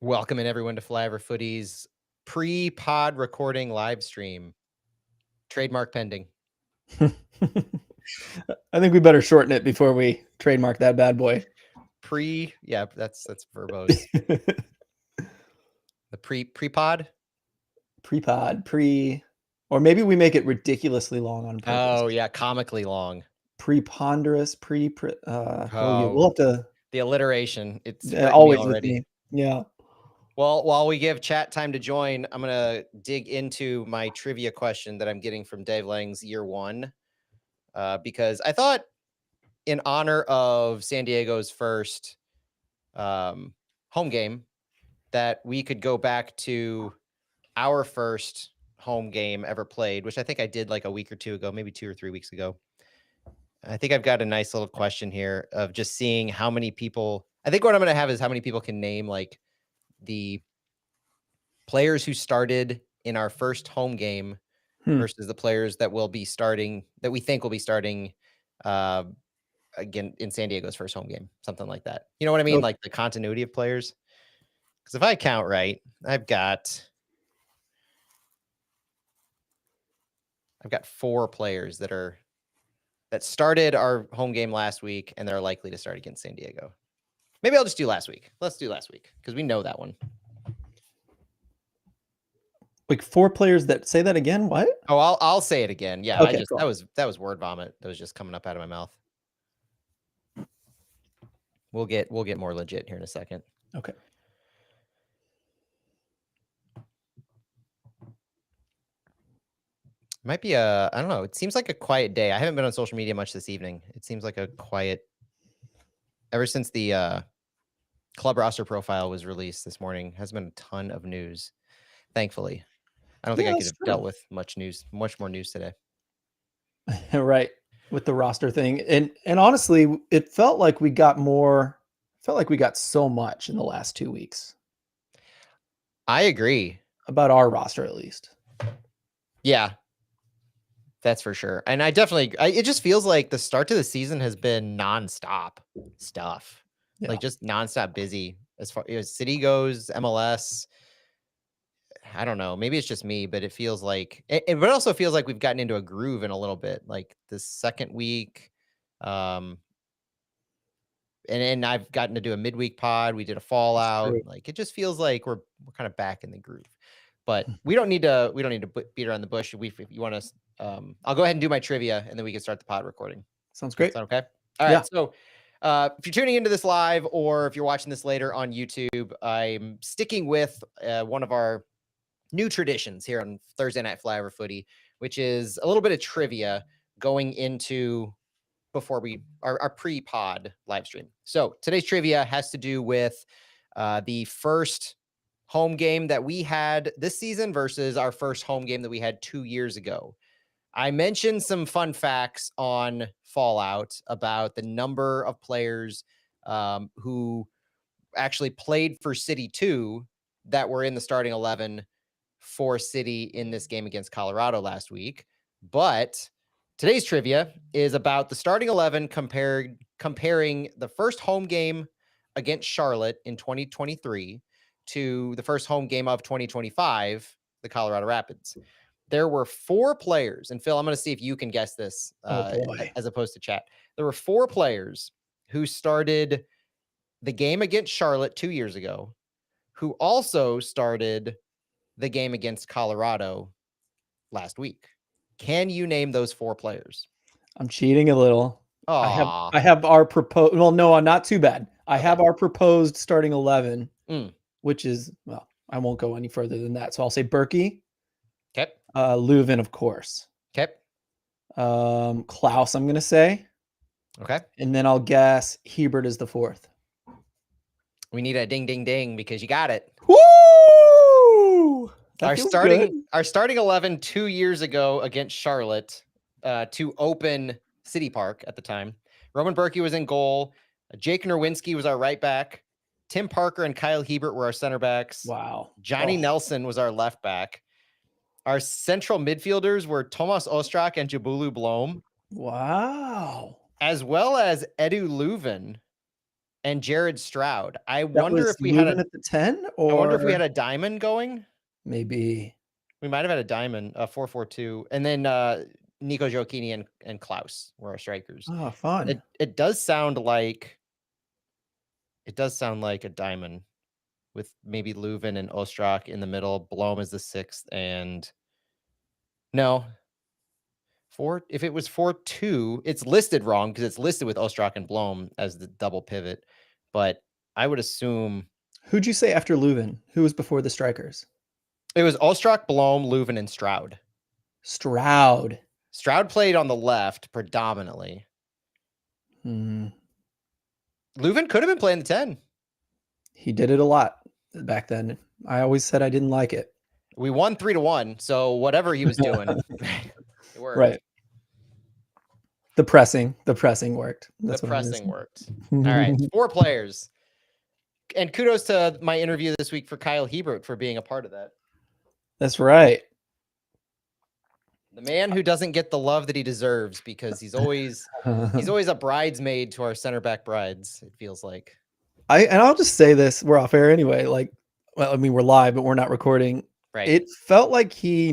Welcoming everyone to Flyover Footy's pre-pod recording live stream. Trademark pending. I think we better shorten it before we trademark that bad boy. Yeah, that's verbose. The pre-pod? Pre-pod, or maybe we make it ridiculously long on purpose. Oh, yeah, comically long. Preponderous, Oh, we'll have to. The alliteration. It's Always with already. me. Yeah. Well, while we give chat time to join, I'm going to dig into my trivia question that I'm getting from Dave Lang's year one, because I thought in honor of San Diego's first home game that we could go back to our first home game ever played, which I think I did like a week or two ago, maybe 2 or 3 weeks ago. I think I've got a nice little question here of just seeing how many people. I think what I'm going to have is how many people can name like the players who started in our first home game versus the players that will be starting, that we think will be starting again in San Diego's first home game, something like that. You know what I mean? Okay. Like the continuity of players. Because if I count right, I've got 4 players that started our home game last week, and they're likely to start against San Diego. Maybe I'll just do last week. Let's do last week because we know that one. Like 4 players that say that again. What? Oh, I'll say it again. Yeah, Okay, cool. that was word vomit that was just coming up out of my mouth. We'll get more legit here in a second. Okay. Might be I don't know. It seems like a quiet day. I haven't been on social media much this evening. It seems like a quiet. Ever since the club roster profile was released this morning, hasn't been a ton of news. Thankfully, I don't think I could have dealt with much more news today. Right, with the roster thing, and honestly, it felt like we got more. Felt like we got so much in the last 2 weeks. I agree about our roster, at least. Yeah, that's for sure. And I definitely, it just feels like the start to the season has been nonstop stuff, like just nonstop busy as far as City goes, MLS. I don't know. Maybe it's just me, but it feels like it also feels like we've gotten into a groove in a little bit, like the second week. And I've gotten to do a midweek pod. We did a fallout. Like it just feels like we're kind of back in the groove. But we don't need to beat around the bush. If you want to, I'll go ahead and do my trivia, and then we can start the pod recording. Sounds great. Okay. All right. So if you're tuning into this live, or if you're watching this later on YouTube, I'm sticking with one of our new traditions here on Thursday Night Flyover Footy, which is a little bit of trivia going into before our pre-pod live stream. So today's trivia has to do with the first home game that we had this season versus our first home game that we had 2 years ago. I mentioned some fun facts on Fallout about the number of players who actually played for City 2 that were in the starting 11 for City in this game against Colorado last week. But today's trivia is about the starting 11 comparing the first home game against Charlotte in 2023 to the first home game of 2025, the Colorado Rapids. There were 4 players, and Phil, I'm going to see if you can guess this as opposed to chat. There were 4 players who started the game against Charlotte 2 years ago, who also started the game against Colorado last week. Can you name those 4 players? I'm cheating a little. Aww. I have our proposed. Well, no, I'm not too bad. I have our proposed starting 11, which is, well, I won't go any further than that. So I'll say Berkey. Okay. Leuven, of course. Okay. Klaus, I'm going to say. Okay. And then I'll guess Hebert is the 4th. We need a ding, ding, ding because you got it. Woo! Our starting 11 2 years ago against Charlotte to open City Park at the time. Roman Berkey was in goal. Jake Nerwinski was our right back. Tim Parker and Kyle Hebert were our center backs. Wow. Johnny Nelson was our left back. Our central midfielders were Tomas Ostrak and Jabulu Blom. Wow. As well as Edu Leuven and Jared Stroud. I That wonder was if we had Leuven a at the 10, I wonder if we or had a diamond going. maybe. We might have had a diamond, 4-4-2, and then Nico Gioacchini and Klaus were our strikers. Oh, fun. It does sound like a diamond with maybe Leuven and Ostrak in the middle. Blom is the 6th, and no. If it was 4-2, it's listed wrong because it's listed with Ostrak and Blom as the double pivot. But I would assume Who'd you say after Leuven? Who was before the strikers? it was Ostrak, Blom, Leuven, and Stroud. Stroud. Stroud played on the left predominantly. Hmm. Leuven could have been playing the 10. He did it a lot back then. I always said I didn't like it. We won 3-1, so whatever he was doing, it worked. Right. The pressing worked. The pressing worked. All right, 4 players. And kudos to my interview this week for Kyle Hebert for being a part of that. That's right. The man who doesn't get the love that he deserves because he's always a bridesmaid to our center back brides, it feels like. I'll just say this, we're off air anyway. Like, well, I mean, we're live, but we're not recording. Right. It felt like he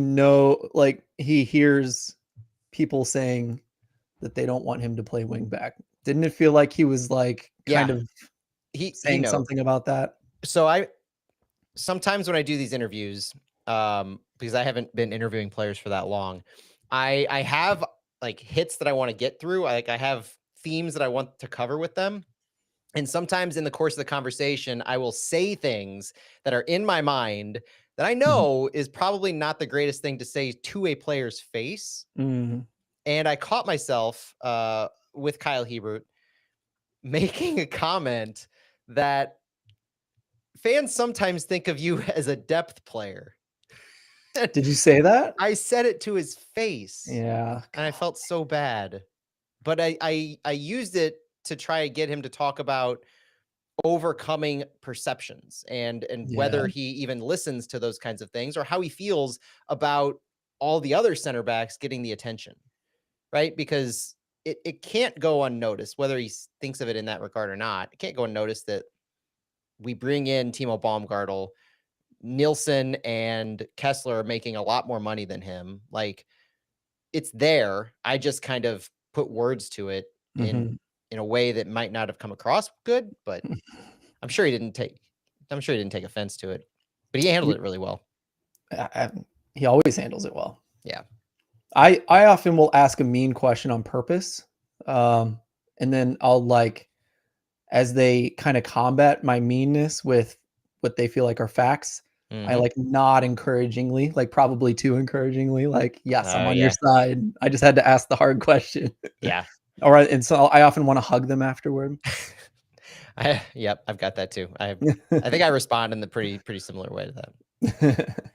hears people saying that they don't want him to play wing back. Didn't it feel like he was like kind of saying something about that? So sometimes when I do these interviews, because I haven't been interviewing players for that long, I have like hits that I want to get through. I have themes that I want to cover with them. And sometimes in the course of the conversation, I will say things that are in my mind that I know is probably not the greatest thing to say to a player's face. Mm-hmm. And I caught myself with Kyle Hebert making a comment that fans sometimes think of you as a depth player. Did you say that? I said it to his face. Yeah. And I felt so bad. But I used it to try to get him to talk about overcoming perceptions and whether he even listens to those kinds of things or how he feels about all the other center backs getting the attention, right? Because it can't go unnoticed, whether he thinks of it in that regard or not. It can't go unnoticed that we bring in Timo Baumgartel, Nielsen and Kessler are making a lot more money than him. Like, it's there. I just kind of put words to it in a way that might not have come across good, but I'm sure he didn't take offense to it, but he handled it really well. He always handles it well. Yeah. I often will ask a mean question on purpose. And then I'll like, as they kind of combat my meanness with what they feel like are facts, I like nod encouragingly, like probably too encouragingly, like, yes, I'm on your side. I just had to ask the hard question. Yeah. All right. And so I often want to hug them afterward. Yep, I've got that too. I think I respond in the pretty similar way to that.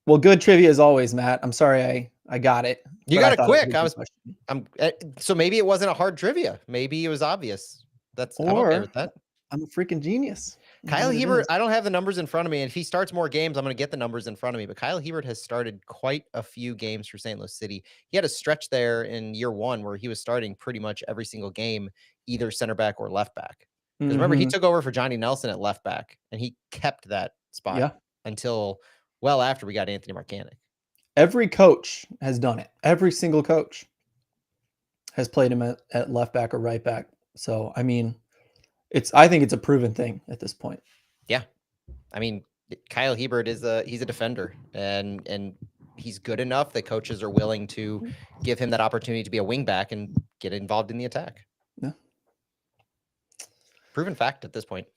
Well, good trivia as always, Matt. I'm sorry I got it. You got it quick. So maybe it wasn't a hard trivia. Maybe it was obvious. I'm okay with that. I'm a freaking genius. Kyle Hebert, I don't have the numbers in front of me. And if he starts more games, I'm going to get the numbers in front of me. But Kyle Hebert has started quite a few games for St. Louis City. He had a stretch there in year 1 where he was starting pretty much every single game, either center back or left back. Because remember, he took over for Johnny Nelson at left back, and he kept that spot until well after we got Anthony Marcanic. Every coach has done it. Every single coach has played him at left back or right back. So, I mean, I think it's a proven thing at this point. Yeah. I mean, Kyle Hebert he's a defender and he's good enough that coaches are willing to give him that opportunity to be a wing back and get involved in the attack. Yeah. Proven fact at this point.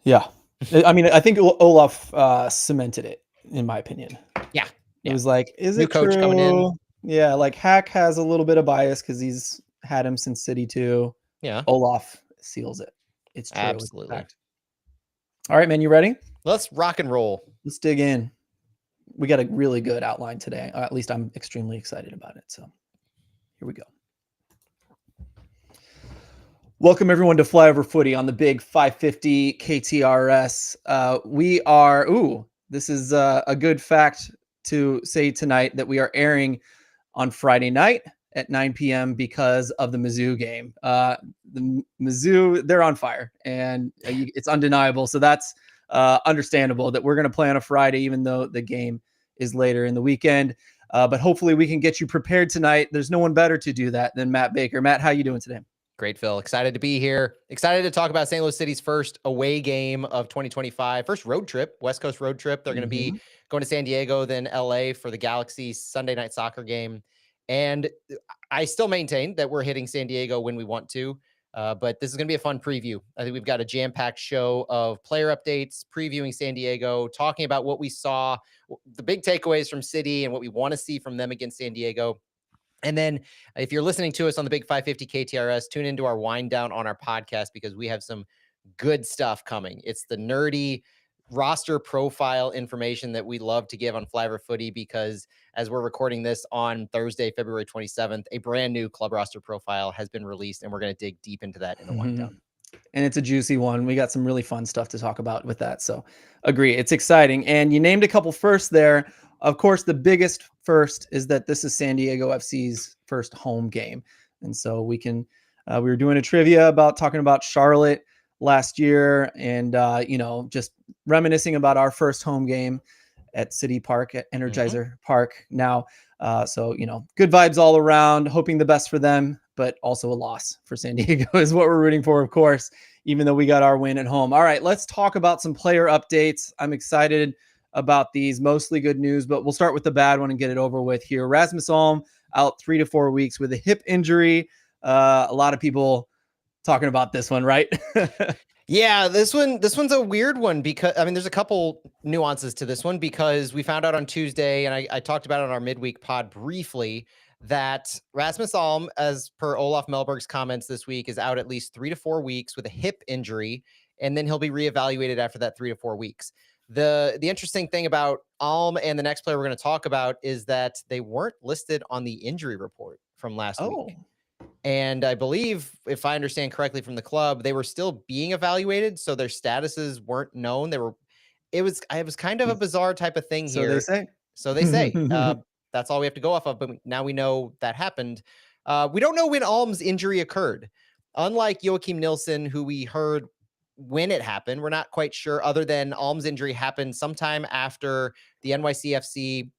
Yeah. I mean, I think Olaf cemented it, in my opinion. Yeah. It was like, is New it coach true? Coming in? Yeah, like Hack has a little bit of bias because he's had him since City too. Yeah. Olaf seals it. It's true. Absolutely. All right, man, you ready? Let's rock and roll. Let's dig in. We got a really good outline today. At least I'm extremely excited about it. So here we go. Welcome everyone to Flyover Footy on the big 550 KTRS. This is a good fact to say tonight that we are airing on Friday night at 9 p.m. because of the Mizzou game. The Mizzou, they're on fire, and it's undeniable. So that's understandable that we're going to play on a Friday, even though the game is later in the weekend. But hopefully we can get you prepared tonight. There's no one better to do that than Matt Baker. Matt, how you doing today? Great, Phil. Excited to be here. Excited to talk about St. Louis City's first away game of 2025. First road trip, West Coast road trip. They're going to be going to San Diego, then LA for the Galaxy Sunday night soccer game. And I still maintain that we're hitting San Diego when we want to. But this is going to be a fun preview. I think we've got a jam-packed show of player updates, previewing San Diego, talking about what we saw, the big takeaways from City and what we want to see from them against San Diego. And then if you're listening to us on the Big 550 KTRS, tune into our wind down on our podcast because we have some good stuff coming. It's the nerdy roster profile information that we love to give on Flyover Footy because as we're recording this on Thursday, February 27th, a brand new club roster profile has been released, and we're going to dig deep into that in the wind down. And it's a juicy one. We got some really fun stuff to talk about with that. So agree. It's exciting. And you named a couple firsts there. Of course, the biggest first is that this is San Diego FC's first home game. And so we were doing a trivia about talking about Charlotte last year and, just reminiscing about our first home game at City Park, at Energizer Park now. So, good vibes all around, hoping the best for them, but also a loss for San Diego is what we're rooting for, of course, even though we got our win at home. All right, let's talk about some player updates. I'm excited about these, mostly good news, but we'll start with the bad one and get it over with here. Rasmus Alm out 3 to 4 weeks with a hip injury. A lot of people talking about this one, right? Yeah, this one's a weird one because there's a couple nuances to this one because we found out on Tuesday, and I talked about it on our midweek pod briefly, that Rasmus Alm, as per Olaf Melberg's comments this week, is out at least 3 to 4 weeks with a hip injury, and then he'll be reevaluated after that 3 to 4 weeks. The interesting thing about Alm and the next player we're going to talk about is that they weren't listed on the injury report from last week. And I believe, if I understand correctly from the club, they were still being evaluated, so their statuses weren't known. It was kind of a bizarre type of thing here. So they say. That's all we have to go off of. But now we know that happened. We don't know when Alm's injury occurred. Unlike Joachim Nilsson, who we heard when it happened, we're not quite sure, other than Alm's injury happened sometime after the NYCFC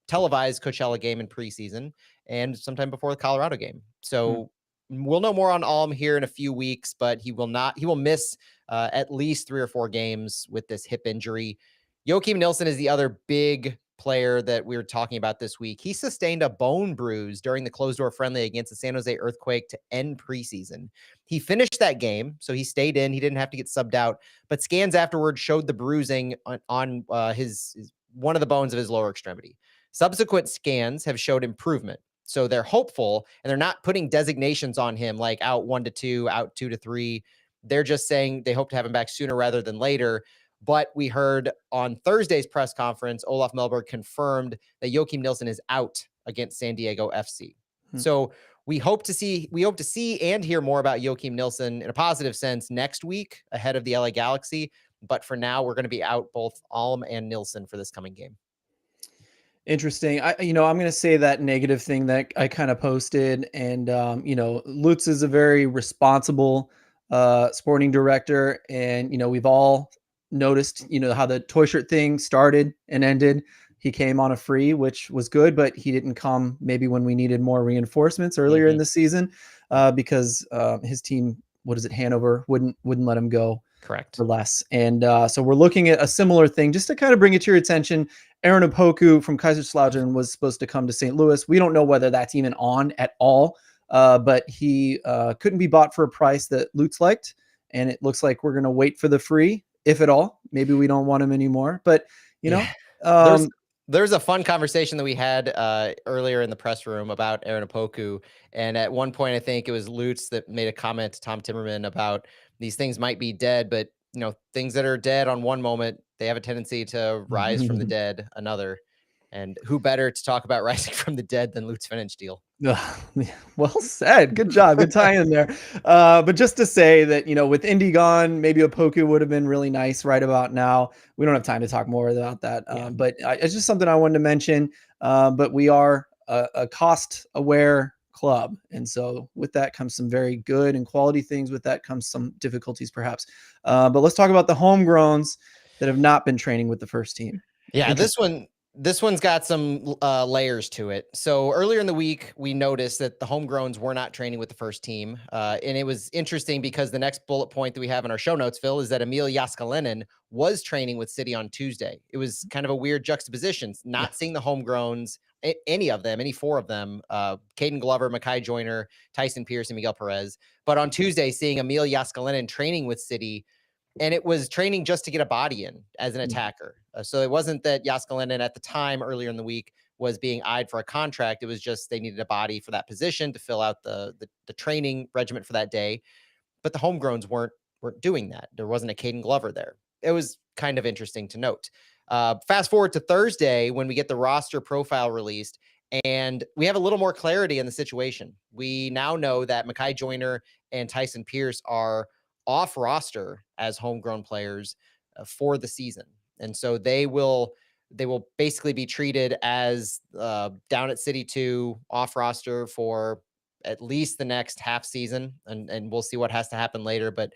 televised Coachella game in preseason and sometime before the Colorado game. So we'll know more on Alm here in a few weeks, but he will miss at least 3 or 4 games with this hip injury. Joachim Nilsson is the other big player that we were talking about this week. He sustained a bone bruise during the closed door friendly against the San Jose Earthquake to end preseason. He finished that game, so he stayed in. He didn't have to get subbed out, but scans afterwards showed the bruising on his one of the bones of his lower extremity. Subsequent scans have showed improvement. So they're hopeful, and they're not putting designations on him like out 1 to 2, out 2 to 3. They're just saying they hope to have him back sooner rather than later. But we heard on Thursday's press conference, Olaf Melberg confirmed that Joachim Nilsson is out against San Diego FC. So we hope to see and hear more about Joachim Nilsson in a positive sense next week ahead of the LA Galaxy. But for now, we're going to be out both Alm and Nilsson for this coming game. Interesting. I'm going to say that negative thing that I kind of posted, and Lutz is a very responsible sporting director, and we've all noticed how the toy shirt thing started and ended. He came on a free, which was good, but he didn't come maybe when we needed more reinforcements earlier in the season because his team, Hanover, wouldn't let him go. Correct. For less. And so we're looking at a similar thing just to kind of bring it to your attention. Aaron Opoku from Kaiserslautern was supposed to come to St. Louis. We don't know whether that's even on at all, but he couldn't be bought for a price that Lutz liked. And it looks like we're going to wait for the free, if at all. Maybe we don't want him anymore. But, there's a fun conversation that we had earlier in the press room about Aaron Opoku. And at one point, I think it was Lutz that made a comment to Tom Timmerman about these things might be dead, but things that are dead on one moment, they have a tendency to rise from the dead another. And who better to talk about rising from the dead than Lutz Pfannenstiel? Well said. Good job. Good tie in there. But just to say that, with Indy gone, maybe Opoku would have been really nice right about now. We don't have time to talk more about that. But it's just something I wanted to mention. But we are a cost-aware club. And so with that comes some very good and quality things. With that comes some difficulties, perhaps. But let's talk about the homegrowns that have not been training with the first team. Yeah, this one's got some layers to it. So earlier in the week, we noticed that the homegrowns were not training with the first team. And it was interesting because the next bullet point that we have in our show notes, Phil, is that Emil Jääskeläinen was training with City on Tuesday. It was kind of a weird juxtaposition, not seeing the homegrowns, any of them, any four of them, Caden Glover, Mekhi Joyner, Tyson Pierce, and Miguel Perez. But on Tuesday, seeing Emil Jääskeläinen training with City, and it was training just to get a body in as an attacker. So it wasn't that Jääskeläinen at the time earlier in the week was being eyed for a contract. It was just they needed a body for that position to fill out the training regiment for that day. But the homegrowns weren't doing that. There wasn't a Caden Glover there. It was kind of interesting to note. Fast forward to Thursday when we get the roster profile released, and we have a little more clarity in the situation. We now know that Mekhi Joyner and Tyson Pierce are off roster as homegrown players for the season. And so they will basically be treated as down at City 2 off roster for at least the next half season. And we'll see what has to happen later, but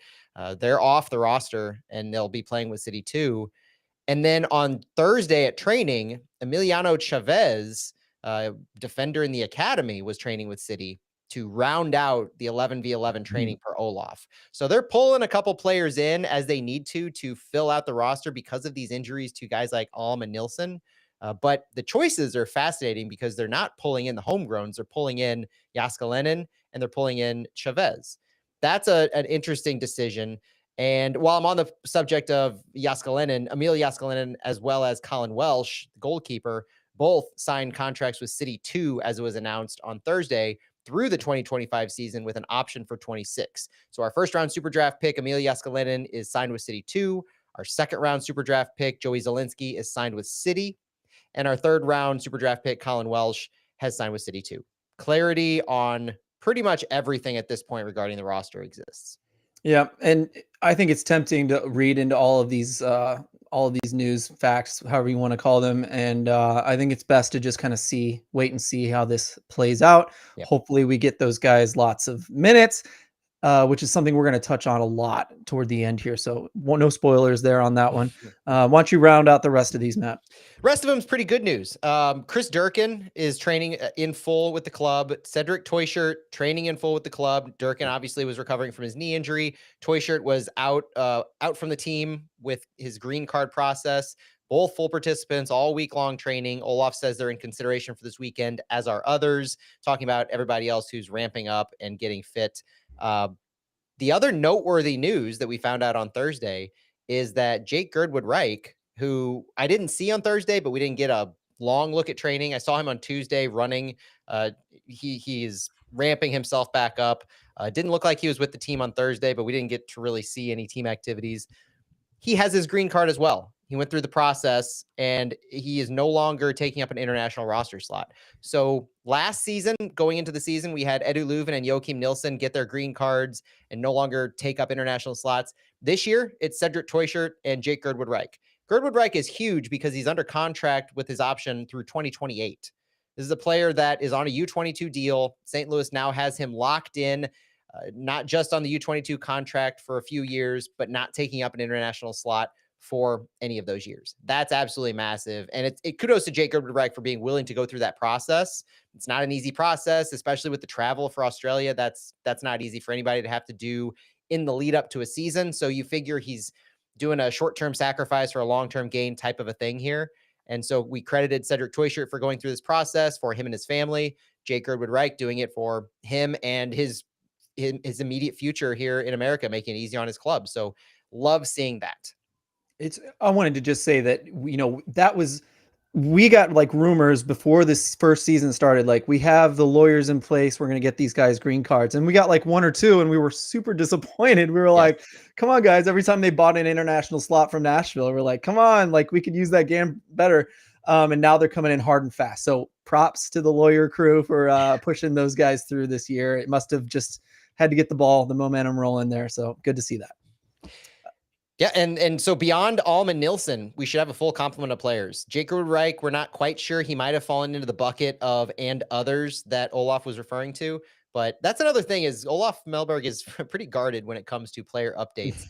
they're off the roster and they'll be playing with City 2. And then on Thursday at training, Emiliano Chavez, defender in the academy, was training with City to round out the 11v11 training for Olaf. So they're pulling a couple players in as they need to fill out the roster because of these injuries to guys like Alm and Nilsson. But the choices are fascinating because they're not pulling in the homegrowns. They're pulling in Jääskeläinen and they're pulling in Chavez. That's an interesting decision. And while I'm on the subject of Jääskeläinen, Emil Jääskeläinen, as well as Colin Welsh, the goalkeeper, both signed contracts with City 2, as it was announced on Thursday, through the 2025 season with an option for 26. So our first round super draft pick, Emil Jääskeläinen, is signed with City 2. Our second round super draft pick, Joey Zielinski, is signed with City. And our third round super draft pick, Colin Welsh, has signed with City 2. Clarity on pretty much everything at this point regarding the roster exists. Yeah, and I think it's tempting to read into all of these news facts, however you want to call them, and I think it's best to just kind of wait and see how this plays out. Yep. Hopefully, we get those guys lots of minutes, which is something we're going to touch on a lot toward the end here. So, no spoilers there on that one. Why don't you round out the rest of these, Matt? Rest of them is pretty good news. Chris Durkin is training in full with the club. Cedric Toyshirt training in full with the club. Durkin obviously was recovering from his knee injury. Toyshirt was out from the team with his green card process. Both full participants, all week-long training. Olaf says they're in consideration for this weekend, as are others, talking about everybody else who's ramping up and getting fit. The other noteworthy news that we found out on Thursday is that Jake Girdwood-Reich, who I didn't see on Thursday, but we didn't get a long look at training. I saw him on Tuesday running. He is ramping himself back up. Didn't look like he was with the team on Thursday, but we didn't get to really see any team activities. He has his green card as well. He went through the process and he is no longer taking up an international roster slot. So last season, going into the season, we had Edu Leuven and Joachim Nilsson get their green cards and no longer take up international slots. This year, it's Cedric Toyshirt and Jake Girdwood-Reich. Girdwood-Reich is huge because he's under contract with his option through 2028. This is a player that is on a U22 deal. St. Louis now has him locked in, not just on the U22 contract for a few years, but not taking up an international slot for any of those years. That's absolutely massive. And it kudos to Jake Girdwood-Reich for being willing to go through that process. It's not an easy process, especially with the travel for Australia. That's not easy for anybody to have to do in the lead up to a season. So you figure he's doing a short-term sacrifice for a long-term gain type of a thing here. And so we credited Cedric Toyshirt for going through this process for him and his family. Jake Girdwood-Reich doing it for him and his immediate future here in America, making it easy on his club. So love seeing that. I wanted to just say that, we got like rumors before this first season started, like we have the lawyers in place, we're going to get these guys green cards. And we got like one or two and we were super disappointed. We were like, come on guys. Every time they bought an international slot from Nashville, we're like, come on, like we could use that game better. And now they're coming in hard and fast. So props to the lawyer crew for pushing those guys through this year. It must've just had to get the momentum rolling there. So good to see that. Yeah, and so beyond Alm and Nilsson, we should have a full complement of players. Jake Reich, we're not quite sure. He might have fallen into the bucket of and others that Olaf was referring to. But that's another thing is Olaf Melberg is pretty guarded when it comes to player updates.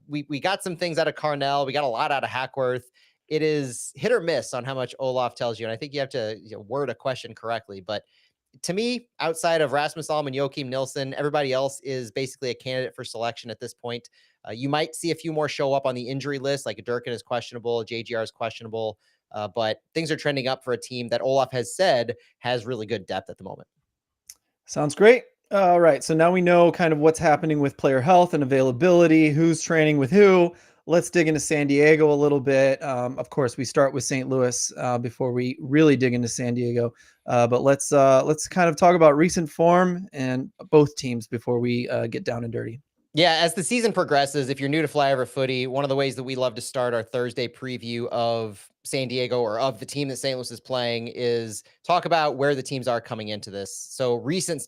We got some things out of Carnell. We got a lot out of Hackworth. It is hit or miss on how much Olaf tells you. And I think you have to word a question correctly. But to me, outside of Rasmus Alm and Joachim Nilsson, everybody else is basically a candidate for selection at this point. You might see a few more show up on the injury list, like Durkin is questionable, JGR is questionable, but things are trending up for a team that Olaf has said has really good depth at the moment. Sounds great. All right. So now we know kind of what's happening with player health and availability, who's training with who. Let's dig into San Diego a little bit. Of course, we start with St. Louis before we really dig into San Diego. But let's kind of talk about recent form and both teams before we get down and dirty. Yeah, as the season progresses, if you're new to Flyover Footy, one of the ways that we love to start our Thursday preview of San Diego or of the team that St. Louis is playing is talk about where the teams are coming into this. So recent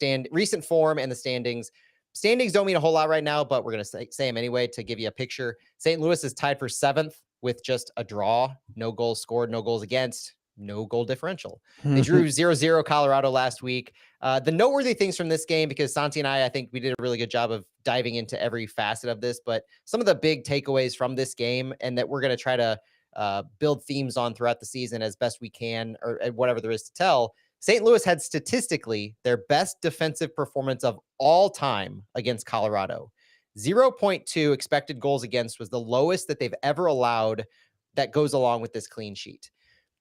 form and the standings. Standings don't mean a whole lot right now, but we're going to say them anyway to give you a picture. St. Louis is tied for 7th with just a draw, no goals scored, no goals against, no goal differential. They drew 0-0 Colorado last week. The noteworthy things from this game, because Santi and I think we did a really good job of diving into every facet of this, but some of the big takeaways from this game and that we're going to try to build themes on throughout the season as best we can, or whatever there is to tell. St. Louis had statistically their best defensive performance of all time against Colorado. 0.2 expected goals against was the lowest that they've ever allowed that goes along with this clean sheet.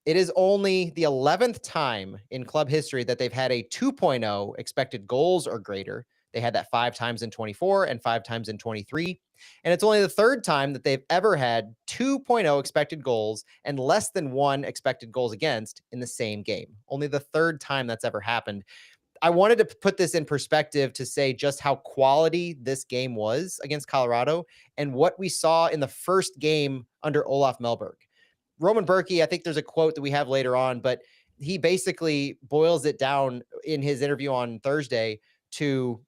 It is only the 11th time in club history that they've had a 2.0 expected goals or greater. They had that 5 times in 24 and 5 times in 23. And it's only the 3rd time that they've ever had 2.0 expected goals and less than 1 expected goals against in the same game. Only the 3rd time that's ever happened. I wanted to put this in perspective to say just how quality this game was against Colorado and what we saw in the first game under Olaf Melberg. Roman Berkey, I think there's a quote that we have later on, but he basically boils it down in his interview on Thursday to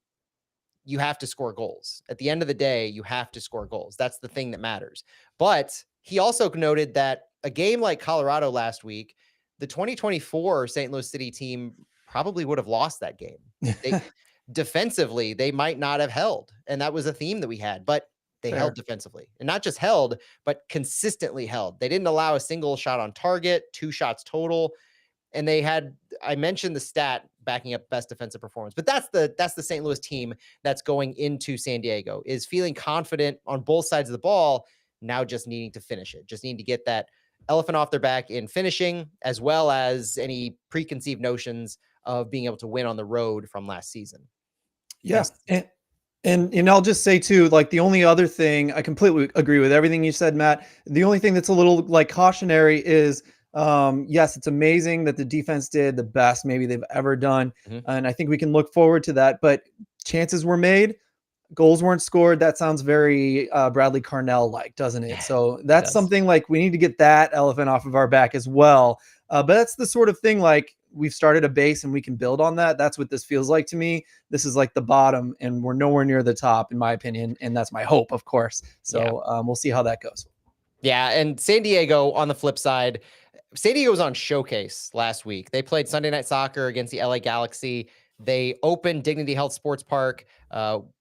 you have to score goals. At the end of the day, you have to score goals. That's the thing that matters. But he also noted that a game like Colorado last week, the 2024 St. Louis City team probably would have lost that game. Defensively, they might not have held. And that was a theme that we had. But they held defensively, and not just held, but consistently held. They didn't allow a single shot on target, 2 shots total. And they had, I mentioned the stat backing up best defensive performance, but that's the St. Louis team that's going into San Diego, is feeling confident on both sides of the ball, now just needing to finish it, just needing to get that elephant off their back in finishing, as well as any preconceived notions of being able to win on the road from last season. Yes. And I'll just say too, like the only other thing, I completely agree with everything you said, Matt. The only thing that's a little like cautionary is, yes, it's amazing that the defense did the best maybe they've ever done. And I think we can look forward to that, but chances were made, goals weren't scored. That sounds very Bradley Carnell-like, doesn't it? So that's something like we need to get that elephant off of our back as well. But that's the sort of thing, like we've started a base and we can build on that. That's what this feels like to me. This is like the bottom and we're nowhere near the top in my opinion. And that's my hope, of course. So we'll see how that goes. Yeah. And San Diego on the flip side, San Diego was on showcase last week. They played Sunday Night Soccer against the LA Galaxy. They opened Dignity Health Sports Park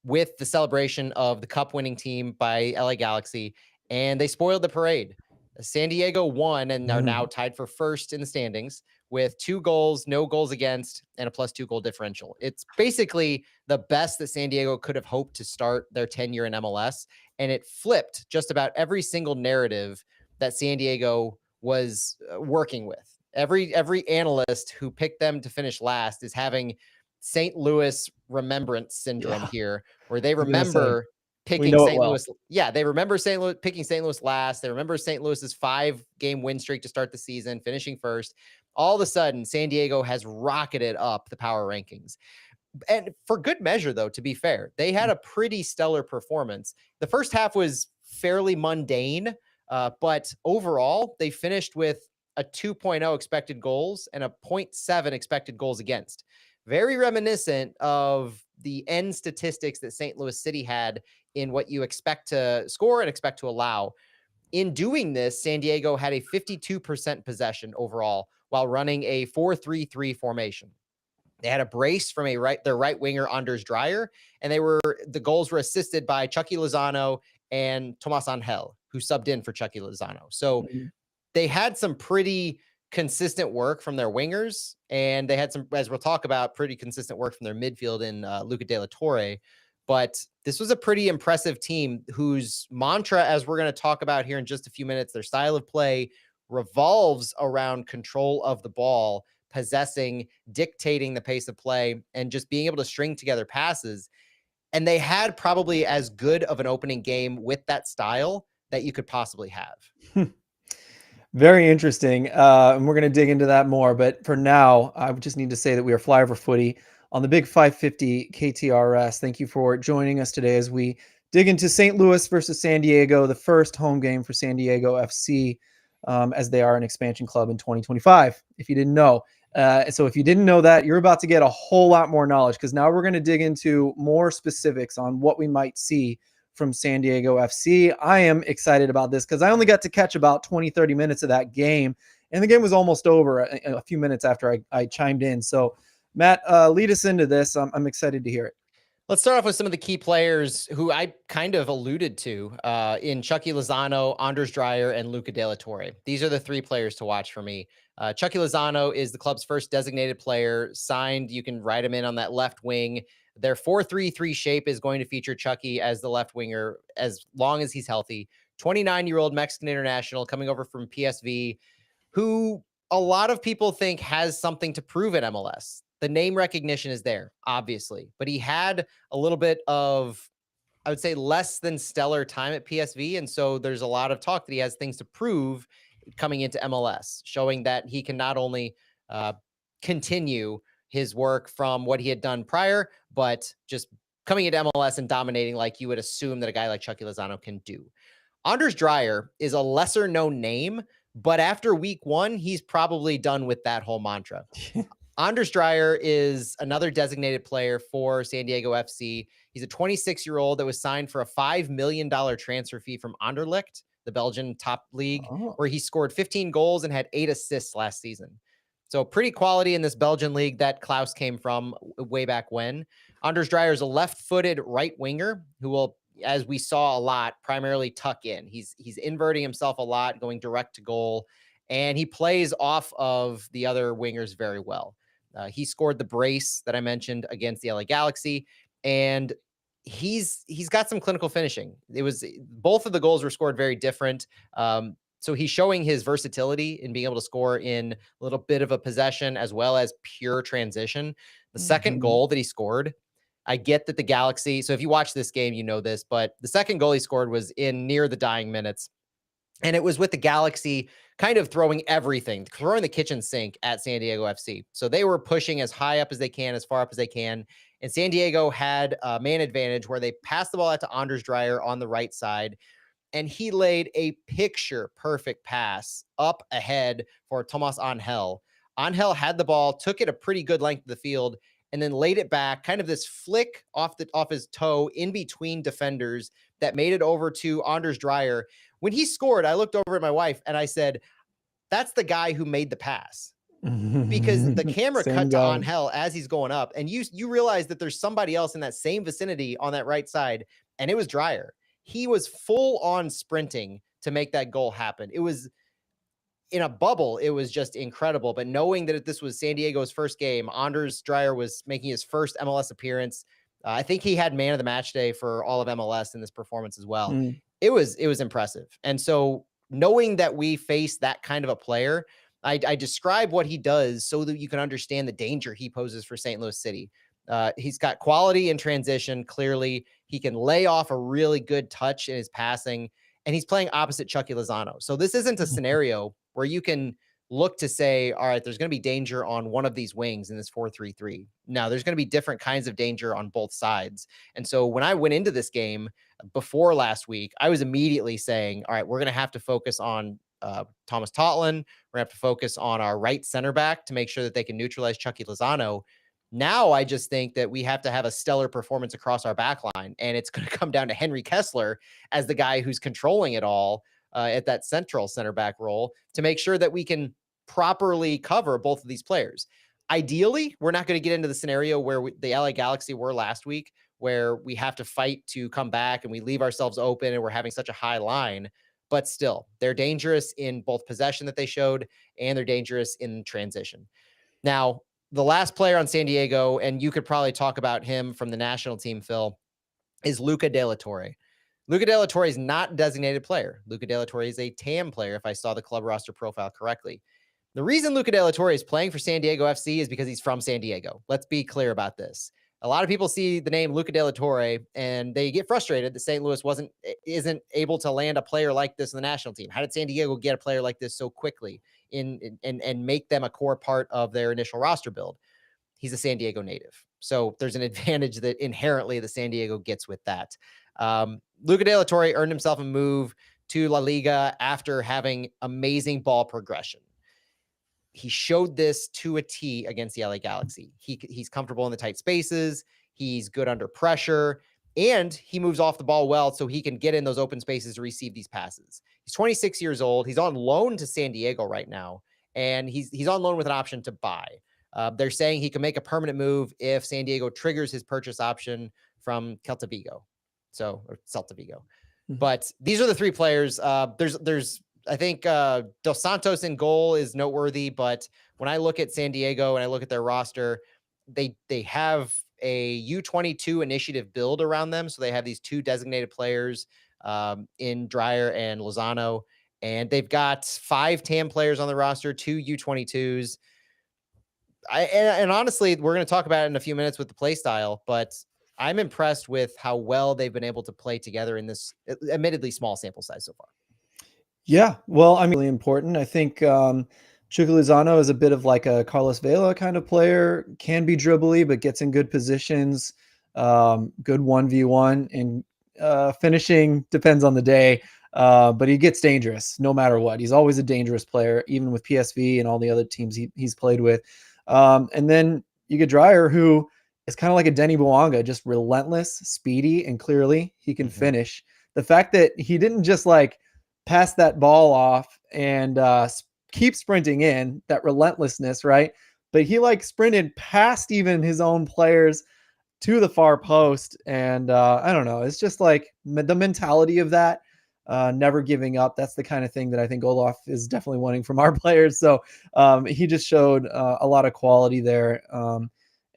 with the celebration of the cup winning team by LA Galaxy, and they spoiled the parade. San Diego won and are now tied for first in the standings with 2 goals, no goals against, and a +2 goal differential. It's basically the best that San Diego could have hoped to start their tenure in MLS, and it flipped just about every single narrative that San Diego was working with. Every analyst who picked them to finish last is having St. Louis remembrance syndrome here, where they remember picking St. Louis. Yeah, they remember St. Louis picking St. Louis last. They remember St. Louis's 5-game win streak to start the season, finishing first. All of a sudden, San Diego has rocketed up the power rankings. And for good measure, though, to be fair, they had a pretty stellar performance. The first half was fairly mundane, but overall, they finished with a 2.0 expected goals and a 0.7 expected goals against. Very reminiscent of the end statistics that St. Louis City had in what you expect to score and expect to allow. In doing this, San Diego had a 52% possession overall while running a 4-3-3 formation. They had a brace from their right winger Anders Dreyer, and the goals were assisted by Chucky Lozano and Tomas Angel, who subbed in for Chucky Lozano. So they had some pretty consistent work from their wingers, and they had some, as we'll talk about, pretty consistent work from their midfield in Luca De La Torre. But this was a pretty impressive team whose mantra, as we're going to talk about here in just a few minutes, their style of play revolves around control of the ball, possessing, dictating the pace of play, and just being able to string together passes. And they had probably as good of an opening game with that style that you could possibly have. Very interesting. And we're going to dig into that more. But for now, I just need to say that we are Flyover Footy on the Big 550 KTRS. Thank you for joining us today as we dig into St. Louis versus San Diego, the first home game for San Diego FC, as they are an expansion club in 2025, if you didn't know. So if you didn't know that, you're about to get a whole lot more knowledge, because now we're going to dig into more specifics on what we might see from San Diego FC. I am excited about this because I only got to catch about 20, 30 minutes of that game, and the game was almost over a few minutes after I chimed in. So, Matt, lead us into this. I'm excited to hear it. Let's start off with some of the key players who I kind of alluded to in Chucky Lozano, Anders Dreyer, and Luca De La Torre. These are the three players to watch for me. Chucky Lozano is the club's first designated player signed. You can write him in on that left wing. Their 4-3-3 shape is going to feature Chucky as the left winger as long as he's healthy. 29-year-old Mexican international coming over from PSV, who a lot of people think has something to prove at MLS. The name recognition is there, obviously, but he had a little bit of, I would say, less than stellar time at PSV. And so there's a lot of talk that he has things to prove coming into MLS, showing that he can not only continue his work from what he had done prior, but just coming into MLS and dominating like you would assume that a guy like Chucky Lozano can do. Anders Dreyer is a lesser known name, but after week one, he's probably done with that whole mantra. Anders Dreyer is another designated player for San Diego FC. He's a 26-year-old that was signed for a $5 million transfer fee from Anderlecht, the Belgian top league, where he scored 15 goals and had 8 assists last season. So pretty quality in this Belgian league that Klaus came from way back when. Anders Dreyer is a left-footed right winger who will, as we saw a lot, primarily tuck in. He's inverting himself a lot, going direct to goal, and he plays off of the other wingers very well. He scored the brace that I mentioned against the LA Galaxy, and he's got some clinical finishing. It was both of the goals were scored very different. So he's showing his versatility in being able to score in a little bit of a possession as well as pure transition. The second goal that he scored, I get that the Galaxy, so if you watch this game, you know this, but the second goal he scored was in near the dying minutes. And it was with the Galaxy kind of throwing the kitchen sink at San Diego FC. So they were pushing as high up as they can, as far up as they can. And San Diego had a man advantage where they passed the ball out to Anders Dreyer on the right side. And he laid a picture perfect pass up ahead for Tomas Angel. Angel had the ball, took it a pretty good length of the field, and then laid it back, kind of this flick off his toe in between defenders that made it over to Anders Dreyer. When he scored, I looked over at my wife and I said, that's the guy who made the pass. Because the camera cut to Angel as he's going up, and you realize that there's somebody else in that same vicinity on that right side, and it was Dreyer. He was full on sprinting to make that goal happen. It was in a bubble. It was just incredible. But knowing that this was San Diego's first game, Anders Dreyer was making his first MLS appearance. I think he had man of the match day for all of MLS in this performance as well. It was impressive. And so knowing that we face that kind of a player, I describe what he does so that you can understand the danger he poses for St. Louis City. He's got quality in transition. Clearly, he can lay off a really good touch in his passing, and he's playing opposite Chucky Lozano. So this isn't a scenario where you can look to say, all right, there's going to be danger on one of these wings in this 4-3-3. Now, there's going to be different kinds of danger on both sides. And so when I went into this game before last week, I was immediately saying, all right, we're going to have to focus on Thomas Totland. We're going to have to focus on our right center back to make sure that they can neutralize Chucky Lozano. Now I just think that we have to have a stellar performance across our back line, and it's going to come down to Henry Kessler as the guy who's controlling it all at that central center back role to make sure that we can properly cover both of these players. Ideally, we're not going to get into the scenario where the LA Galaxy were last week, where we have to fight to come back and we leave ourselves open and we're having such a high line. But still, they're dangerous in both possession that they showed, and they're dangerous in transition. Now, the last player on San Diego, and you could probably talk about him from the national team, Phil, is Luca De La Torre. Luca De La Torre is not a designated player. Luca De La Torre is a TAM player, if I saw the club roster profile correctly. The reason Luca De La Torre is playing for San Diego FC is because he's from San Diego. Let's be clear about this. A lot of people see the name Luca De La Torre and they get frustrated that St. Louis isn't able to land a player like this in the national team. How did San Diego get a player like this so quickly and make them a core part of their initial roster build? He's a San Diego native. So there's an advantage that inherently the San Diego gets with that. Luca De La Torre earned himself a move to La Liga after having amazing ball progression. He showed this to a T against the LA Galaxy. He's comfortable in the tight spaces. He's good under pressure, and he moves off the ball well so he can get in those open spaces to receive these passes. He's 26 years old. He's on loan to San Diego right now, and he's on loan with an option to buy. They're saying he can make a permanent move if San Diego triggers his purchase option from Celta Vigo. Or Celta Vigo. Mhm. But these are the three players. There's I think Dos Santos in goal is noteworthy, but when I look at San Diego and I look at their roster, they have a U22 initiative build around them. So they have these two designated players in Dreyer and Lozano, and they've got 5 TAM players on the roster, 2 U22s. And honestly, we're going to talk about it in a few minutes with the play style, but I'm impressed with how well they've been able to play together in this admittedly small sample size so far. Yeah, well, I mean, really important. I think Chucky Lozano is a bit of like a Carlos Vela kind of player, can be dribbly, but gets in good positions, good 1v1, and finishing depends on the day, but he gets dangerous no matter what. He's always a dangerous player, even with PSV and all the other teams he's played with. And then you get Dreyer, who is kind of like a Denny Bouanga, just relentless, speedy, and clearly he can finish. The fact that he didn't just like pass that ball off and keep sprinting in, that relentlessness, right? But he like sprinted past even his own players to the far post. And I don't know, it's just like the mentality of that, never giving up. That's the kind of thing that I think Olaf is definitely wanting from our players. So he just showed a lot of quality there.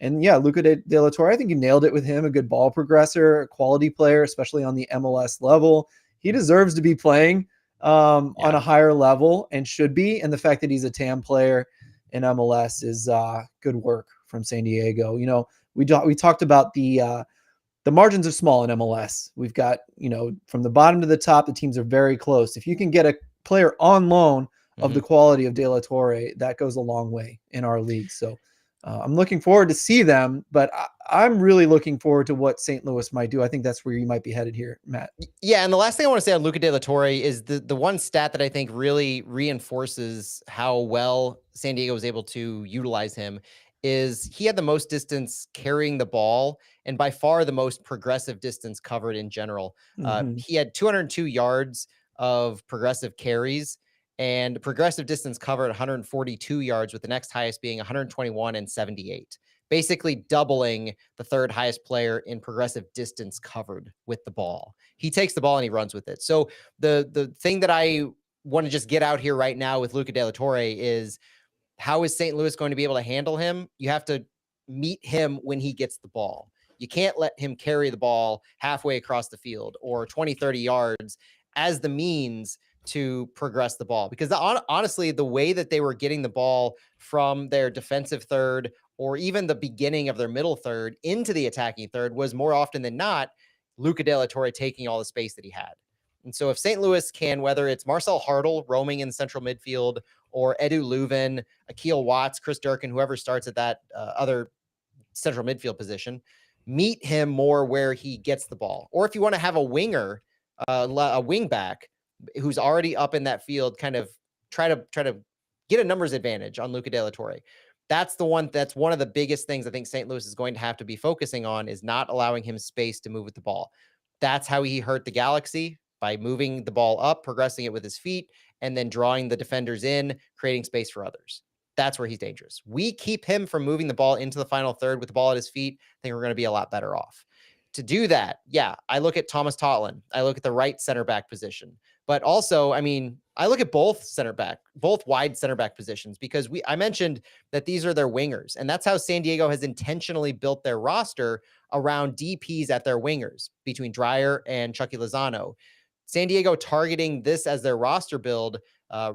And yeah, Luca De La Torre, I think you nailed it with him, a good ball progressor, a quality player, especially on the MLS level. He deserves to be playing on a higher level and should be. And the fact that he's a TAM player in MLS is good work from San Diego. You know, we talked about the margins are small in MLS. We've got, you know, from the bottom to the top, the teams are very close. If you can get a player on loan of the quality of De La Torre, that goes a long way in our league. So I'm looking forward to see them, but I'm really looking forward to what St. Louis might do. I think that's where you might be headed here, Matt. Yeah, and the last thing I want to say on Luca De La Torre is the one stat that I think really reinforces how well San Diego was able to utilize him is he had the most distance carrying the ball and by far the most progressive distance covered in general. He had 202 yards of progressive carries and progressive distance covered 142 yards, with the next highest being 121 and 78. Basically doubling the third highest player in progressive distance covered with the ball. He takes the ball and he runs with it. So the thing that I want to just get out here right now with Luca De La Torre is, how is St. Louis going to be able to handle him? You have to meet him when he gets the ball. You can't let him carry the ball halfway across the field or 20, 30 yards as the means to progress the ball. Because honestly, the way that they were getting the ball from their defensive third or even the beginning of their middle third into the attacking third was more often than not Luca De La Torre taking all the space that he had. And so if St. Louis can, whether it's Marcel Hartl roaming in central midfield or Edu Leuven, Akil Watts, Chris Durkin, whoever starts at that other central midfield position, meet him more where he gets the ball. Or if you want to have a winger, a wing back who's already up in that field, kind of try to get a numbers advantage on Luca De La Torre. That's one of the biggest things I think St. Louis is going to have to be focusing on, is not allowing him space to move with the ball. That's how he hurt the Galaxy, by moving the ball up, progressing it with his feet, and then drawing the defenders in, creating space for others. That's where he's dangerous. We keep him from moving the ball into the final third with the ball at his feet, I think we're going to be a lot better off. To do that, yeah, I look at Thomas Totland. I look at the right center back position. But also, I mean, I look at both wide center back positions, because I mentioned that these are their wingers. And that's how San Diego has intentionally built their roster around DPs at their wingers, between Dreyer and Chucky Lozano. San Diego targeting this as their roster build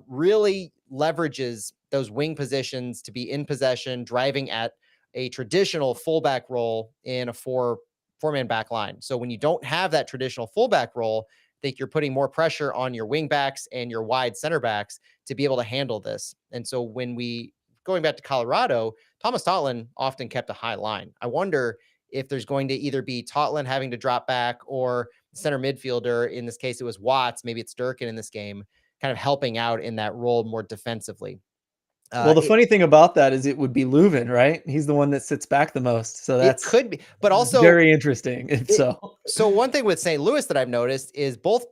really leverages those wing positions to be in possession, driving at a traditional fullback role in a four-man back line. So when you don't have that traditional fullback role, I think you're putting more pressure on your wing backs and your wide center backs to be able to handle this. And so going back to Colorado, Thomas Totland often kept a high line. I wonder if there's going to either be Totland having to drop back, or center midfielder, in this case it was Watts, maybe it's Durkin in this game, kind of helping out in that role more defensively. Well, the funny thing about that is it would be Leuven, right? He's the one that sits back the most. So it could be, but also very interesting. So one thing with St. Louis that I've noticed is both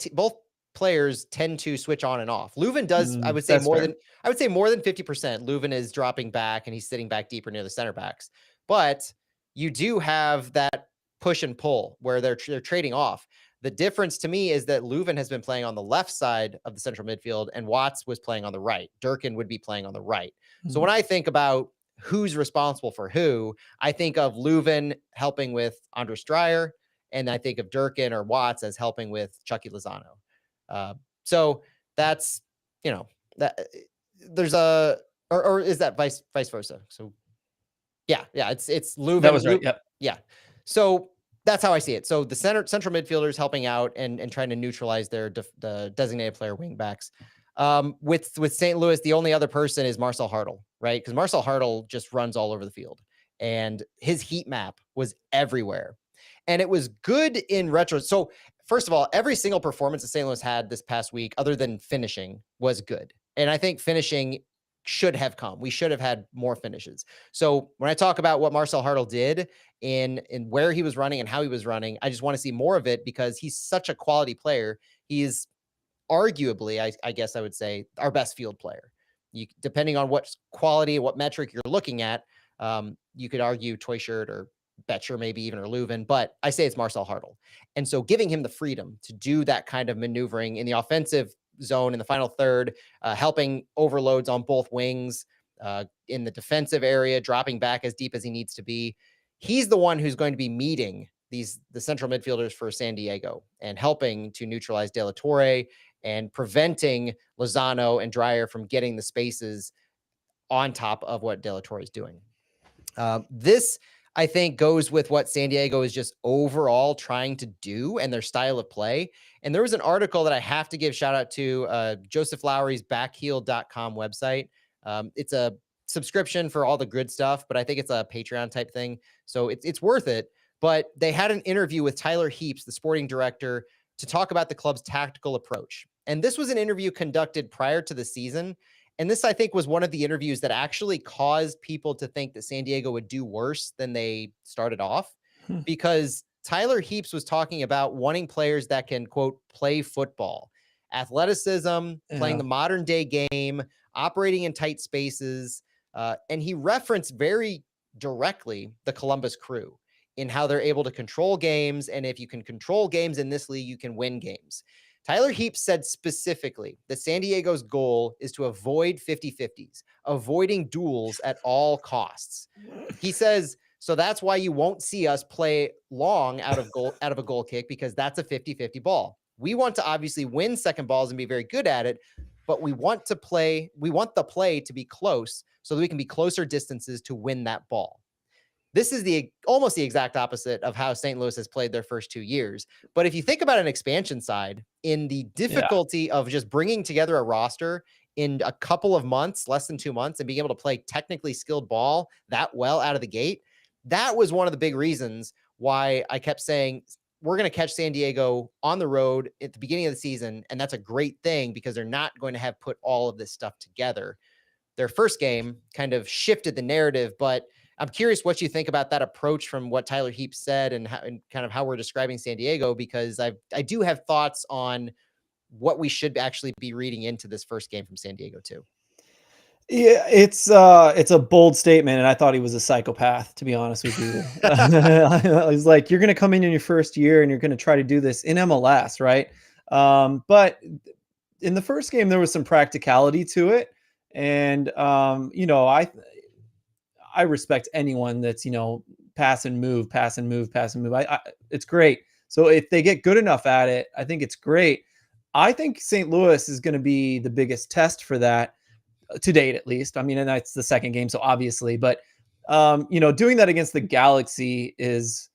players tend to switch on and off. Leuven does, I would say more than 50%. Leuven is dropping back and he's sitting back deeper near the center backs. But you do have that push and pull where they're trading off. The difference to me is that Leuven has been playing on the left side of the central midfield and Watts was playing on the right. Durkin would be playing on the right. So when I think about who's responsible for who, I think of Leuven helping with Andres Dreyer, and I think of Durkin or Watts as helping with Chucky Lozano. So that's, that there's or is that vice versa? So yeah, it's Leuven. That was right. Yep. Yeah. So that's how I see it. So the central midfielders helping out and trying to neutralize the designated player wing backs. With St. Louis, the only other person is Marcel Hartl, right? Because Marcel Hartl just runs all over the field, and his heat map was everywhere, and it was good in retro. So first of all, every single performance that St. Louis had this past week, other than finishing, was good, and I think finishing should have come. We should have had more finishes. So when I talk about what Marcel Hartl did in where he was running and how he was running, I just want to see more of it, because he's such a quality player. He is arguably, I guess I would say, our best field player. Depending on what quality, what metric you're looking at, you could argue Toyshirt or Betcher, maybe even, or Leuven, but I say it's Marcel Hartl. And so giving him the freedom to do that kind of maneuvering in the offensive zone in the final third, helping overloads on both wings, in the defensive area, dropping back as deep as he needs to be. He's the one who's going to be meeting the central midfielders for San Diego and helping to neutralize De La Torre and preventing Lozano and Dreyer from getting the spaces on top of what De La Torre is doing. This, I think, goes with what San Diego is just overall trying to do and their style of play. And there was an article that I have to give shout out to, Joseph Lowry's backheel.com website. It's a subscription for all the good stuff, but I think it's a Patreon type thing. So it's worth it. But they had an interview with Tyler Heaps, the sporting director, to talk about the club's tactical approach. And this was an interview conducted prior to the season. And this, I think, was one of the interviews that actually caused people to think that San Diego would do worse than they started off, because Tyler Heaps was talking about wanting players that can, quote, play football, athleticism, playing the modern day game, operating in tight spaces. And he referenced very directly the Columbus Crew in how they're able to control games. And if you can control games in this league, you can win games. Tyler Heaps said specifically that San Diego's goal is to avoid 50-50s, avoiding duels at all costs. He says, so that's why you won't see us play long out of a goal kick, because that's a 50-50 ball. We want to obviously win second balls and be very good at it, but we want the play to be close so that we can be closer distances to win that ball. This is almost the exact opposite of how St. Louis has played their first 2 years. But if you think about an expansion side, in the difficulty of just bringing together a roster in a couple of months, less than 2 months, and being able to play technically skilled ball that well out of the gate, that was one of the big reasons why I kept saying we're going to catch San Diego on the road at the beginning of the season. And that's a great thing, because they're not going to have put all of this stuff together. their first game kind of shifted the narrative. But I'm curious what you think about that approach from what Tyler Heap said and kind of how we're describing San Diego, because I do have thoughts on what we should actually be reading into this first game from San Diego too. Yeah, it's a bold statement, and I thought he was a psychopath, to be honest with you. I was like, you're gonna come in your first year and you're gonna try to do this in MLS, right? But in the first game, there was some practicality to it, and I respect anyone that's pass and move, pass and move, pass and move. It's great. So if they get good enough at it, I think it's great. I think St. Louis is going to be the biggest test for that to date, at least. I mean, and that's the second game, so obviously, but doing that against the Galaxy is